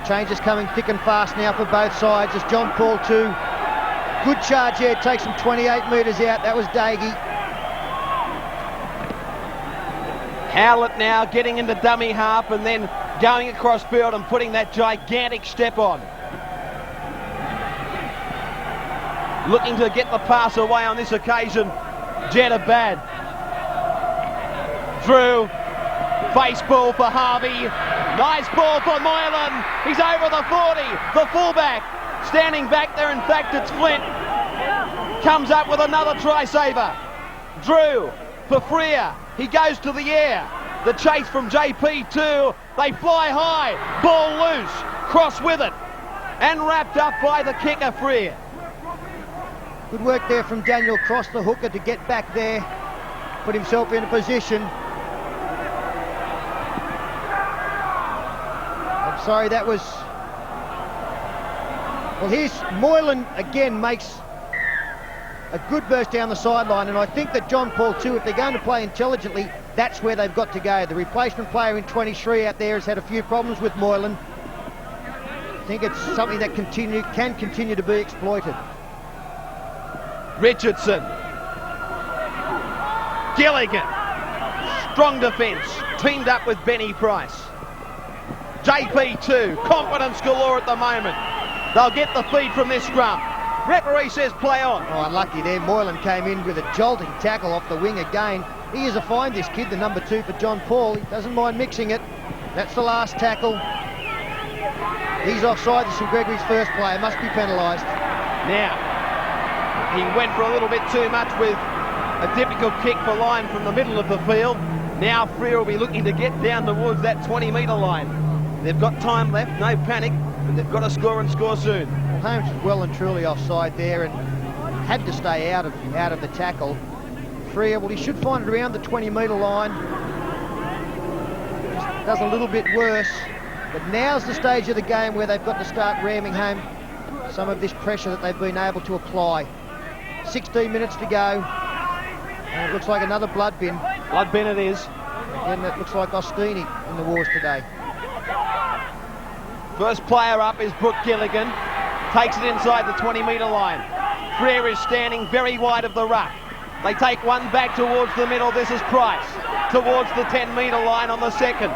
Changes coming thick and fast now for both sides as John Paul too. Good charge here, takes him 28 metres out. That was Daggy. Howlett now getting into dummy half and then going across field and putting that gigantic step on. Looking to get the pass away on this occasion, Jeddah Bad. Drew, face ball for Harvey. Nice ball for Moylan. He's over the 40, the fullback. Standing back there, in fact, it's Flint. Comes up with another try saver. Drew for Freer. He goes to the air. The chase from JP2. They fly high. Ball loose. Cross with it. And wrapped up by the kicker, Freer. Good work there from Daniel Cross, the hooker, to get back there. Put himself in a position. I'm sorry, that was... Well, here's Moylan again makes a good burst down the sideline, and I think that John Paul too, if they're going to play intelligently, that's where they've got to go. The replacement player in 23 out there has had a few problems with Moylan. I think it's something that can continue to be exploited. Richardson. Gilligan. Strong defence. Teamed up with Benny Price. JP2. Confidence galore at the moment. They'll get the feed from this scrum. Referee says play on. Oh, unlucky there. Moylan came in with a jolting tackle off the wing again. He is a find, this kid, the number 2 for John Paul. He doesn't mind mixing it. That's the last tackle. He's offside. The St Gregorys' first player must be penalised. Now, he went for a little bit too much with a difficult kick for line from the middle of the field. Now Freer will be looking to get down towards that 20-metre line. They've got time left, no panic, but they've got to score and score soon. Well, Holmes was well and truly offside there and had to stay out of the tackle. Freer, well, he should find it around the 20-metre line. Just does a little bit worse, but now's the stage of the game where they've got to start ramming home some of this pressure that they've been able to apply. 16 minutes to go, and it looks like another blood bin. Blood bin it is. Again, that looks like Ostini in the wars today. First player up is Brooke Gilligan. Takes it inside the 20-metre line. Freer is standing very wide of the ruck. They take one back towards the middle. This is Price. Towards the 10-metre line on the second.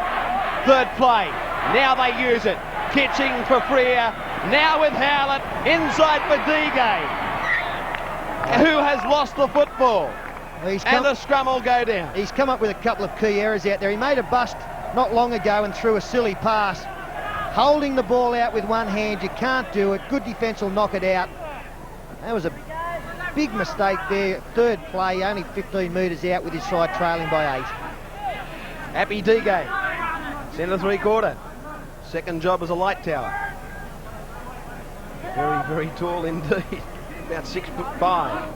Third play. Now they use it. Kitching for Freer. Now with Howlett. Inside for Digay, who has lost the football. And the scrum will go down. He's come up with a couple of key errors out there. He made a bust not long ago and threw a silly pass. Holding the ball out with one hand, you can't do it. Good defence will knock it out. That was a big mistake there. Third play, only 15 metres out with his side trailing by 8. Happy Digay. Centre 3/4. Second job as a light tower. Very, very tall indeed. About 6'5".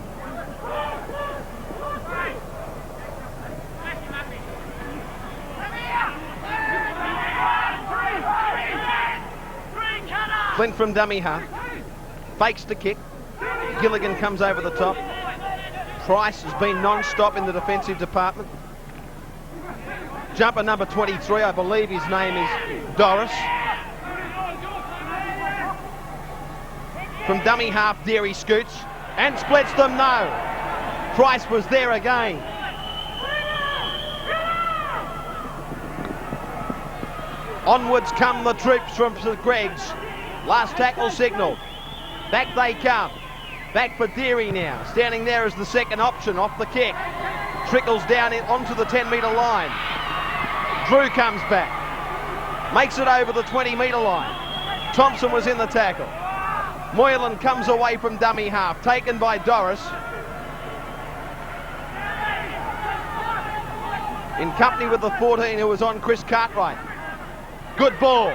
Flint from dummy half. Fakes the kick. Gilligan comes over the top. Price has been non-stop in the defensive department. Jumper number 23, I believe his name is Doris. From dummy half, Deary scoots and splits them. No. Price was there again. Onwards come the troops from St Greg's. Last tackle signal. Back they come. Back for Deary now. Standing there as the second option off the kick. Trickles down onto the 10-metre line. Drew comes back. Makes it over the 20-metre line. Thompson was in the tackle. Moylan comes away from dummy half. Taken by Doris. In company with the 14 who was on Chris Cartwright. Good ball.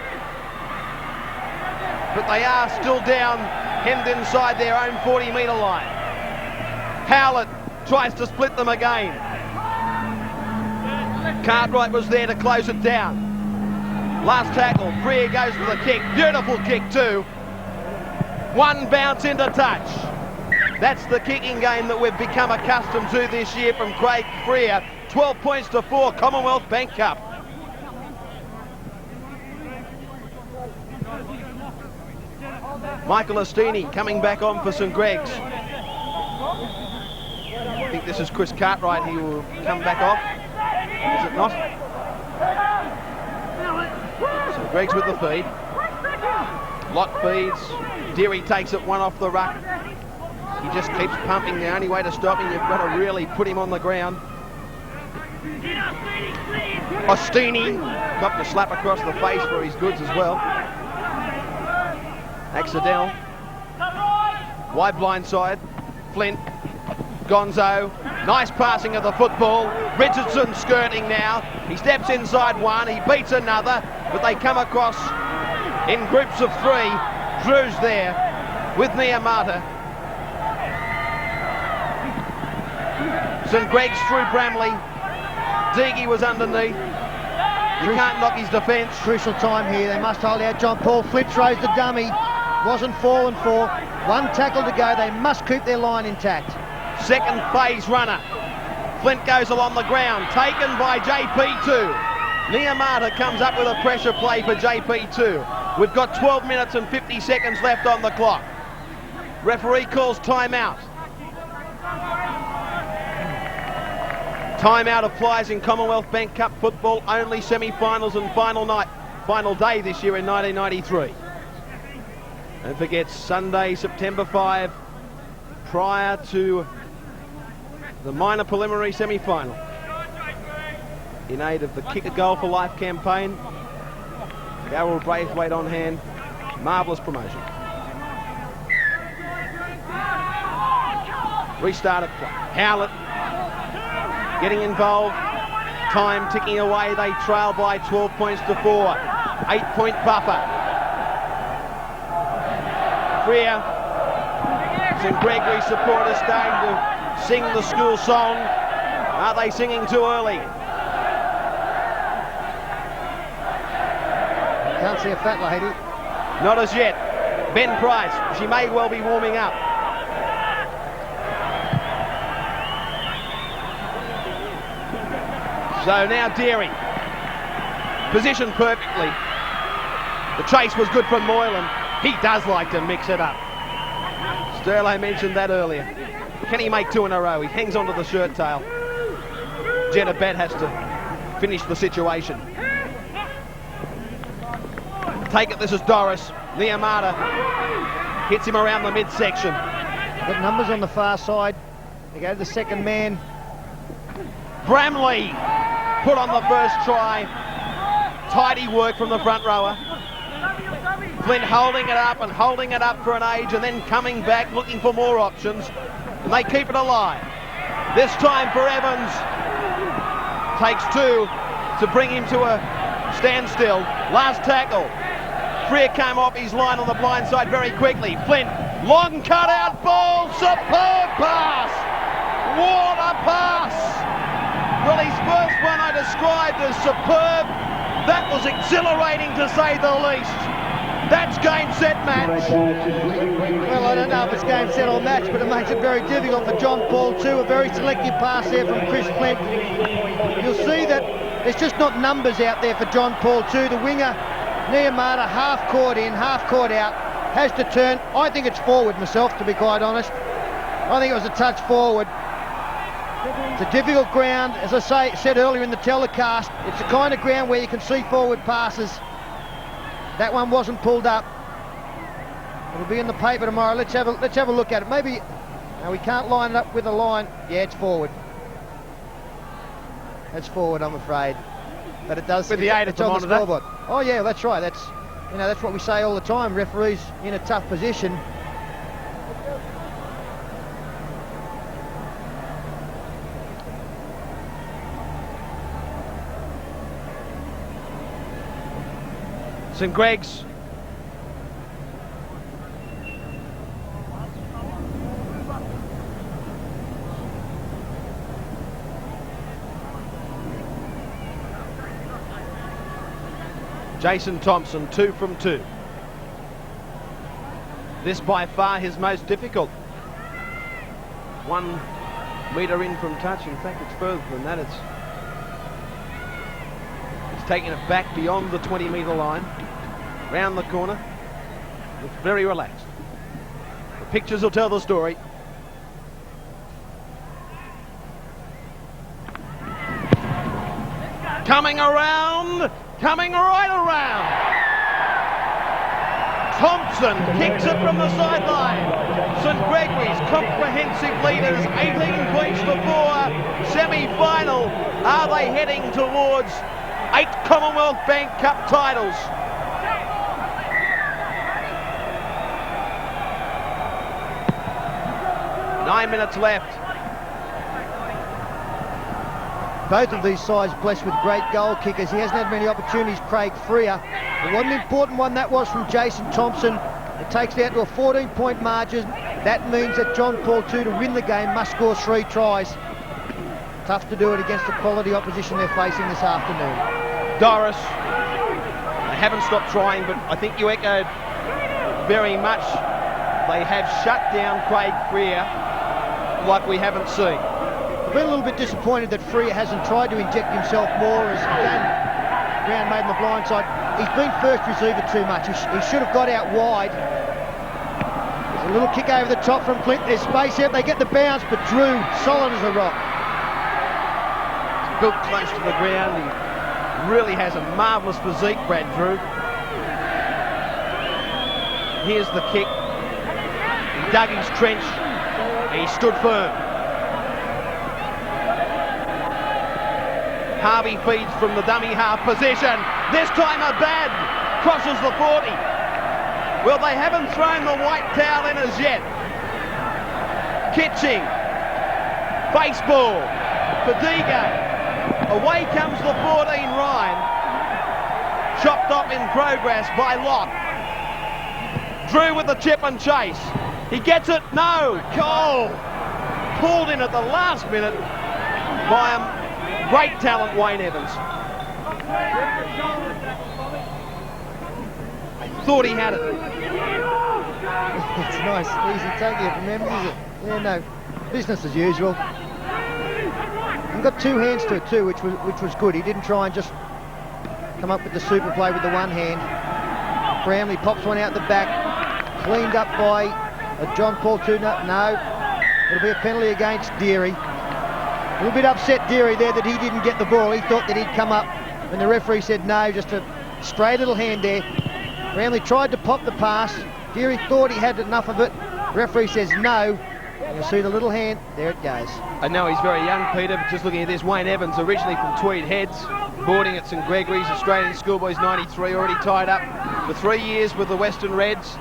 But they are still down, hemmed inside their own 40-metre line. Howlett tries to split them again. Cartwright was there to close it down. Last tackle, Freer goes for the kick. Beautiful kick too. One bounce into touch. That's the kicking game that we've become accustomed to this year from Craig Freer. 12 points to 4, Commonwealth Bank Cup. Michael Ostini coming back on for St Greg's. I think this is Chris Cartwright. He will come back off. Is it not? St Greg's with the feed. Lott feeds. Deary takes it one off the ruck. He just keeps pumping. The only way to stop him, you've got to really put him on the ground. Ostini copped a slap across the face for his goods as well. Accidental. Wide blind side. Flint. Gonzo. Nice passing of the football. Richardson skirting now. He steps inside one. He beats another. But they come across in groups of three. Drew's there with Niamata. St Greg's through Bramley. Deagy was underneath. You can't knock his defence. Crucial time here. They must hold out John Paul. Flint throws the dummy. Wasn't fallen for. One tackle to go. They must keep their line intact. Second phase runner. Flint goes along the ground. Taken by JP2. Niamata comes up with a pressure play for JP2. We've got 12 minutes and 50 seconds left on the clock. Referee calls timeout. Timeout applies in Commonwealth Bank Cup football, only semi-finals and final day this year in 1993. Don't forget, Sunday, September 5, prior to the minor preliminary semi-final. In aid of the Kick a Goal for Life campaign, Darryl Braithwaite on hand, marvellous promotion. Restart at play. Howlett getting involved. Time ticking away. They trail by 12 points to 4. 8-point buffer. Freer. St Gregorys supporters starting to sing the school song. Are they singing too early? Can't see a fat lady. Not as yet. Ben Price. She may well be warming up. So now Deary, positioned perfectly. The chase was good from Moylan. He does like to mix it up. Sterlo mentioned that earlier. Can he make two in a row? He hangs onto the shirt tail. Jenna Bett has to finish the situation. Take it, this is Doris. Niamata hits him around the midsection. Got numbers on the far side. They go to the second man. Bramley put on the first try. Tidy work from the front rower. Flint holding it up and holding it up for an age and then coming back looking for more options. And they keep it alive. This time for Evans. Takes two to bring him to a standstill. Last tackle. Freer came off his line on the blind side very quickly. Flint, long cut-out ball. Superb pass. What a pass. Well, his first one I described as superb. That was exhilarating to say the least. That's game, set, match. Well, I don't know if it's game, set or match, but it makes it very difficult for John Paul too. A very selective pass there from Chris Flint. You'll see that there's just not numbers out there for John Paul too. The winger, Niamata, half court in, half court out, has to turn. I think it's forward myself, to be quite honest. I think it was a touch forward. It's a difficult ground, as I said earlier in the telecast. It's the kind of ground where you can see forward passes. That one wasn't pulled up. It'll be in the paper tomorrow. Let's have a look at it. Maybe we can't line it up with a line. Yeah, it's forward. That's forward, I'm afraid. But it does. With the 8 at the monitor. Scoreboard. Oh yeah, that's right. That's what we say all the time. Referees in a tough position. St Greg's. Jason Thompson, 2 from 2. This by far his most difficult. 1 metre in from touch. In fact, it's further than that. It's taking it back beyond the 20-metre line, round the corner. It's very relaxed. The pictures will tell the story. Coming around, coming right around. Thompson kicks it from the sideline. St Gregorys, comprehensive leaders, 18 points to 4, semi-final. Are they heading towards 8 Commonwealth Bank Cup titles? Nine minutes left. Both of these sides blessed with great goal kickers. He hasn't had many opportunities, Craig Freer. But what an important one that was from Jason Thompson. It takes it out to a 14-point margin. That means that John Paul II, to win the game, must score 3 tries. Tough to do it against the quality opposition they're facing this afternoon. Doris, they haven't stopped trying, but I think you echoed very much. They have shut down Craig Freer like we haven't seen. I've been a little bit disappointed that Freer hasn't tried to inject himself more as ground made on the blind side. He's been first receiver too much. He should have got out wide. There's a little kick over the top from Clint. There's space out. They get the bounce, but Drew, solid as a rock. He's built close to the ground. He really has a marvellous physique, Brad Drew. Here's the kick. He dug his trench. He stood firm. Harvey feeds from the dummy half position. This time a bad crosses the 40. Well, they haven't thrown the white towel in as yet. Kitching. Baseball. Padiga. Away comes the 14 Ryan. Chopped up in progress by Locke. Drew with the chip and chase. He gets it. No. Cole. Pulled in at the last minute by great talent, Wayne Evans. Thought he had it. It's nice, easy taking it from him, is it? Yeah, no, business as usual. He got 2 hands to it too, which was good. He didn't try and just come up with the super play with the one hand. Bramley pops one out the back, cleaned up by John Paul II. No, it'll be a penalty against Deary. A little bit upset Deary there that he didn't get the ball. He thought that he'd come up and the referee said no, just a stray little hand there. Bramley tried to pop the pass. Deary thought he had enough of it. Referee says no. And you'll see the little hand. There it goes. I know he's very young, Peter, but just looking at this, Wayne Evans, originally from Tweed Heads, boarding at St Gregorys, Australian Schoolboys 93, already tied up for 3 years with the Western Reds.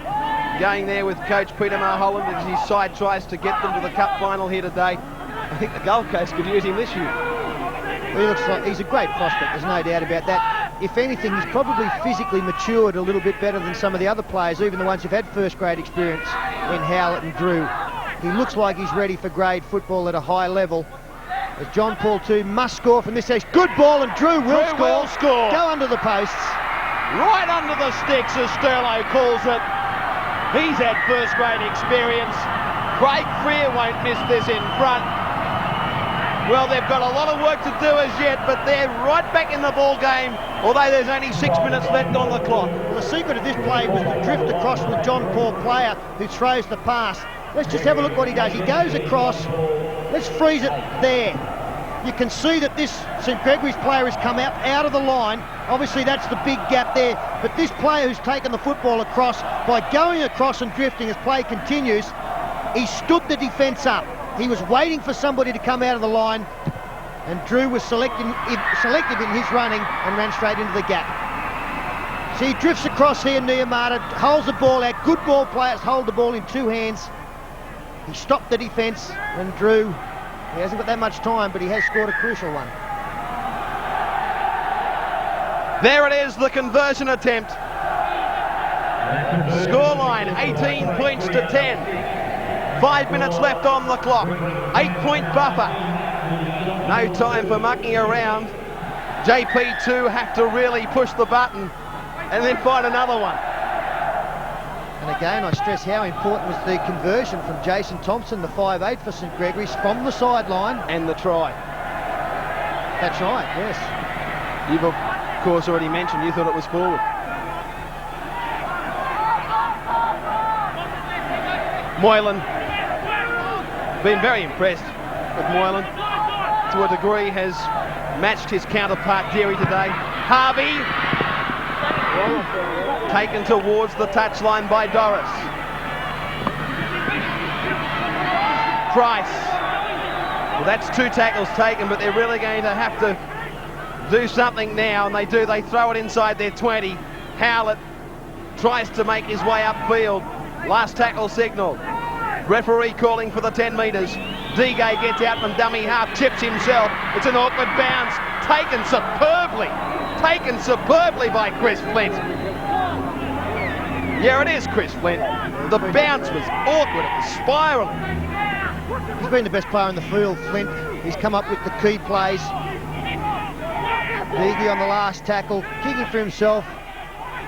Going there with coach Peter Mulholland as his side tries to get them to the cup final here today. I think the Gold Coast could use him this year. He looks like he's a great prospect, there's no doubt about that. If anything, he's probably physically matured a little bit better than some of the other players, even the ones who've had first grade experience in Howlett and Drew. He looks like he's ready for grade football at a high level. As John Paul II must score from this stage. Good ball, and Drew will score. Go under the posts. Right under the sticks, as Sterlo calls it. He's had first grade experience. Craig Freer won't miss this in front. Well, they've got a lot of work to do as yet, but they're right back in the ball game, although there's only 6 minutes left on the clock. Well, the secret of this play was to drift across from the John Paul player who throws the pass. Let's just have a look what he does. He goes across. Let's freeze it there. You can see that this St Gregory's player has come out of the line. Obviously that's the big gap there, but this player who's taken the football across, by going across and drifting as play continues, he stood the defence up. He was waiting for somebody to come out of the line, and Drew was selective in his running and ran straight into the gap. So he drifts across here, Niamata, holds the ball out. Good ball players hold the ball in two hands. He stopped the defence, and Drew, he hasn't got that much time, but he has scored a crucial one. There it is, the conversion attempt. Scoreline 18 points to 10. 5 minutes left on the clock. 8-point buffer. No time for mucking around. JP2 have to really push the button and then find another one. And again, I stress how important was the conversion from Jason Thompson, the 5'8" for St Gregory's, from the sideline. And the try. That's right, yes. You've of course already mentioned you thought it was forward. Moylan. Been very impressed with Moylan. To a degree has matched his counterpart Deary today. Harvey. Taken towards the touchline by Doris. Price. Well, that's 2 tackles taken, but they're really going to have to do something now, and they do. They throw it inside their 20. Howlett tries to make his way upfield. Last tackle signal. Referee calling for the 10 metres. Degay gets out from dummy half, tips himself. It's an awkward bounce. Taken superbly by Chris Flint. Yeah, it is Chris Flint. The bounce was awkward, it was spiralling. He's been the best player in the field, Flint. He's come up with the key plays. Degay on the last tackle, kicking for himself.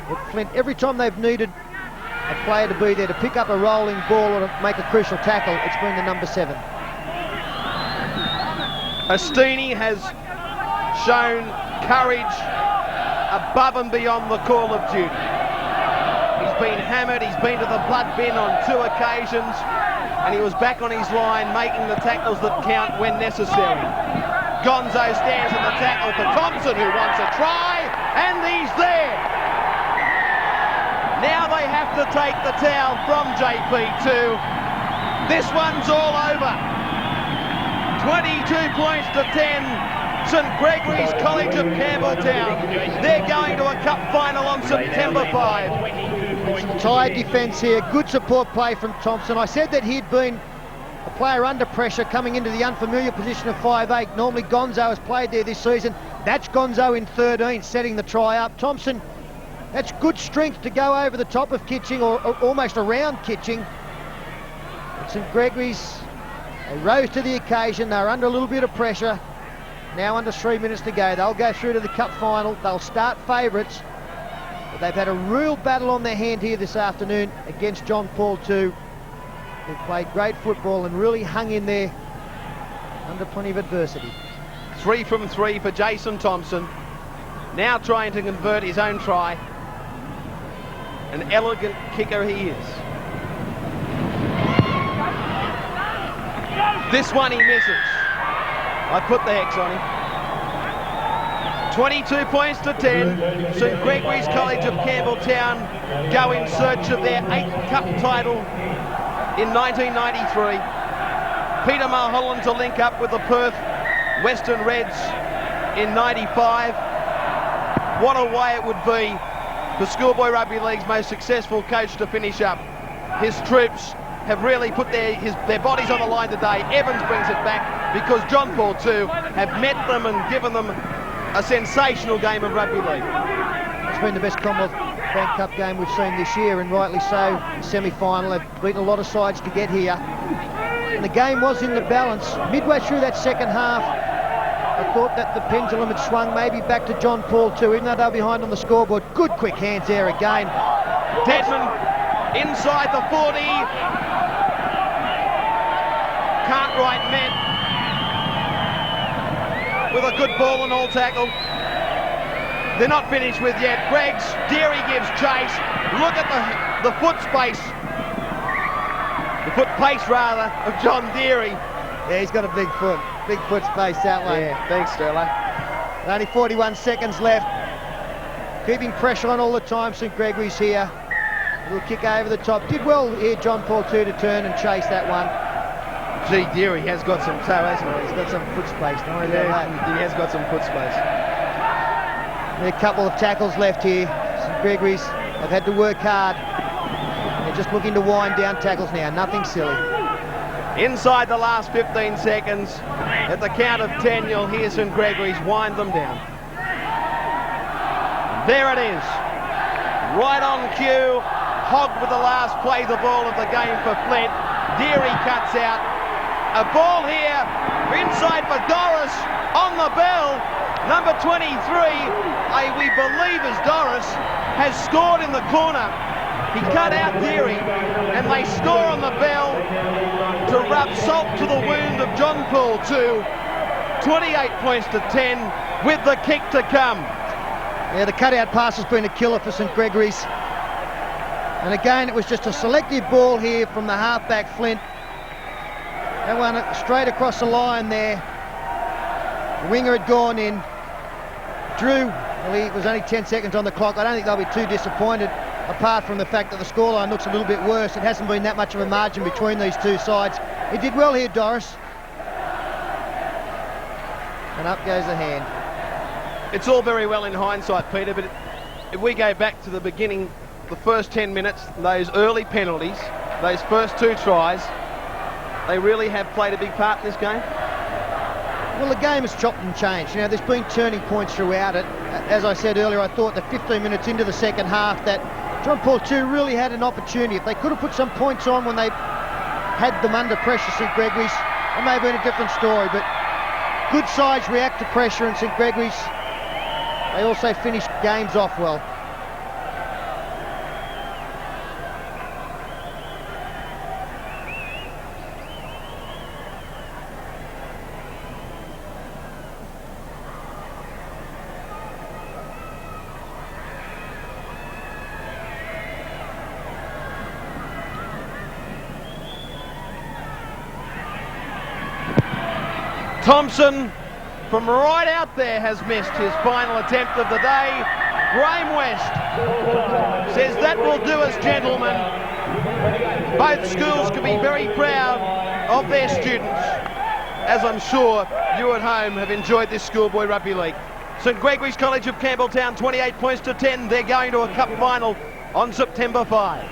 But Flint, every time they've needed a player to be there to pick up a rolling ball or to make a crucial tackle, it's been the number 7. Astini has shown courage above and beyond the call of duty. He's been hammered, he's been to the blood bin on 2 occasions, and he was back on his line making the tackles that count when necessary. Gonzo stands in the tackle for Thompson, who wants a try, and he's there. Now they have to take the towel from JP2. This one's all over. 22 points to 10. St Gregory's College of Campbelltown. They're going to a cup final on September 5. Some tired defence here. Good support play from Thompson. I said that he'd been a player under pressure coming into the unfamiliar position of 5'8". Normally Gonzo has played there this season. That's Gonzo in 13, setting the try up. Thompson, that's good strength to go over the top of Kitching, or almost around Kitching. But St Gregory's, they rose to the occasion. They're under a little bit of pressure. Now under 3 minutes to go. They'll go through to the cup final. They'll start favourites. But they've had a real battle on their hand here this afternoon against John Paul II, who played great football and really hung in there under plenty of adversity. 3 from 3 for Jason Thompson. Now trying to convert his own try. An elegant kicker he is. This one he misses. I put the X on him. 22 points to 10. St Gregory's College of Campbelltown go in search of their 8th cup title in 1993. Peter Mulholland to link up with the Perth Western Reds in 95. What a way it would be for Schoolboy Rugby League's most successful coach to finish up. His troops have really put their bodies on the line today. Evans brings it back because John Paul II have met them and given them a sensational game of rugby league. It's been the best Commonwealth Bank Cup game we've seen this year, and rightly so. Semi-final, they've beaten a lot of sides to get here. And the game was in the balance. Midway through that second half, I thought that the pendulum had swung maybe back to John Paul II, even though they were behind on the scoreboard. Good quick hands there again. Desmond inside the 40. Cartwright met with a good ball and all tackle. They're not finished with yet. Greggs, Deary gives chase. Look at the foot space. The foot pace rather of John Deary. Yeah, he's got a big foot. Big foot space that one. Yeah, thanks, Sterlo. Only 41 seconds left. Keeping pressure on all the time, St Gregorys here. Little kick over the top. Did well here, John Paul too, to turn and chase that one. Gee, Deary has got some toe, hasn't he? He's got some foot space, don't worry about that. He has got some foot space. There are a couple of tackles left here. St Gregorys have had to work hard. They're just looking to wind down tackles now, nothing silly. Inside the last 15 seconds, at the count of 10, you'll hear St Gregorys wind them down. There it is. Right on cue. Hogg with the last play the ball of the game for Flint. Deary cuts out. A ball here inside for Doris on the bell. Number 23, we believe is Doris, has scored in the corner. He cut out Deary and they score on the bell to rub salt to the wound of John Paul 2. 28 points to 10 with the kick to come. Yeah, the cutout pass has been a killer for St Gregorys. And again, it was just a selective ball here from the halfback Flint. That one straight across the line there. The winger had gone in. Drew, well, it was only 10 seconds on the clock. I don't think they'll be too disappointed, apart from the fact that the scoreline looks a little bit worse. It hasn't been that much of a margin between these two sides. He did well here, Doris. And up goes the hand. It's all very well in hindsight, Peter, but if we go back to the beginning, the first 10 minutes, those early penalties, those first two tries, they really have played a big part in this game. Well, the game has chopped and changed. You know, there's been turning points throughout it. As I said earlier, I thought that 15 minutes into the second half that John Paul 2 really had an opportunity. If they could have put some points on when they had them under pressure, St Gregorys, it may have been a different story, but good sides react to pressure, and St Gregorys, they also finish games off well. Thompson from right out there has missed his final attempt of the day. Graham West says that will do us, gentlemen. Both schools can be very proud of their students, as I'm sure you at home have enjoyed this schoolboy rugby league. St Gregorys College of Campbelltown, 28 points to 10. They're going to a cup final on September 5.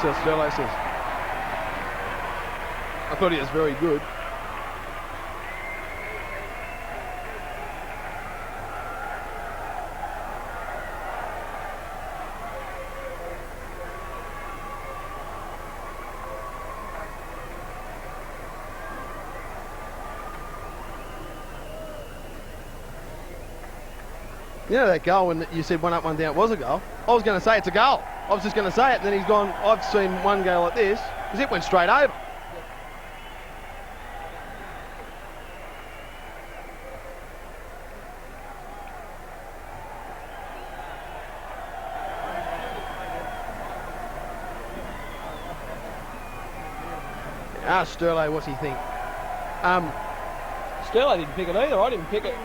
So Sterlo says, I thought he was very good. You know that goal when you said 1 up, 1 down was a goal? I was going to say it's a goal. I was just going to say it, and then he's gone, I've seen one go like this, because it went straight over. Ask Sterlo, what's he think? Sterlo didn't pick it either. I didn't pick it.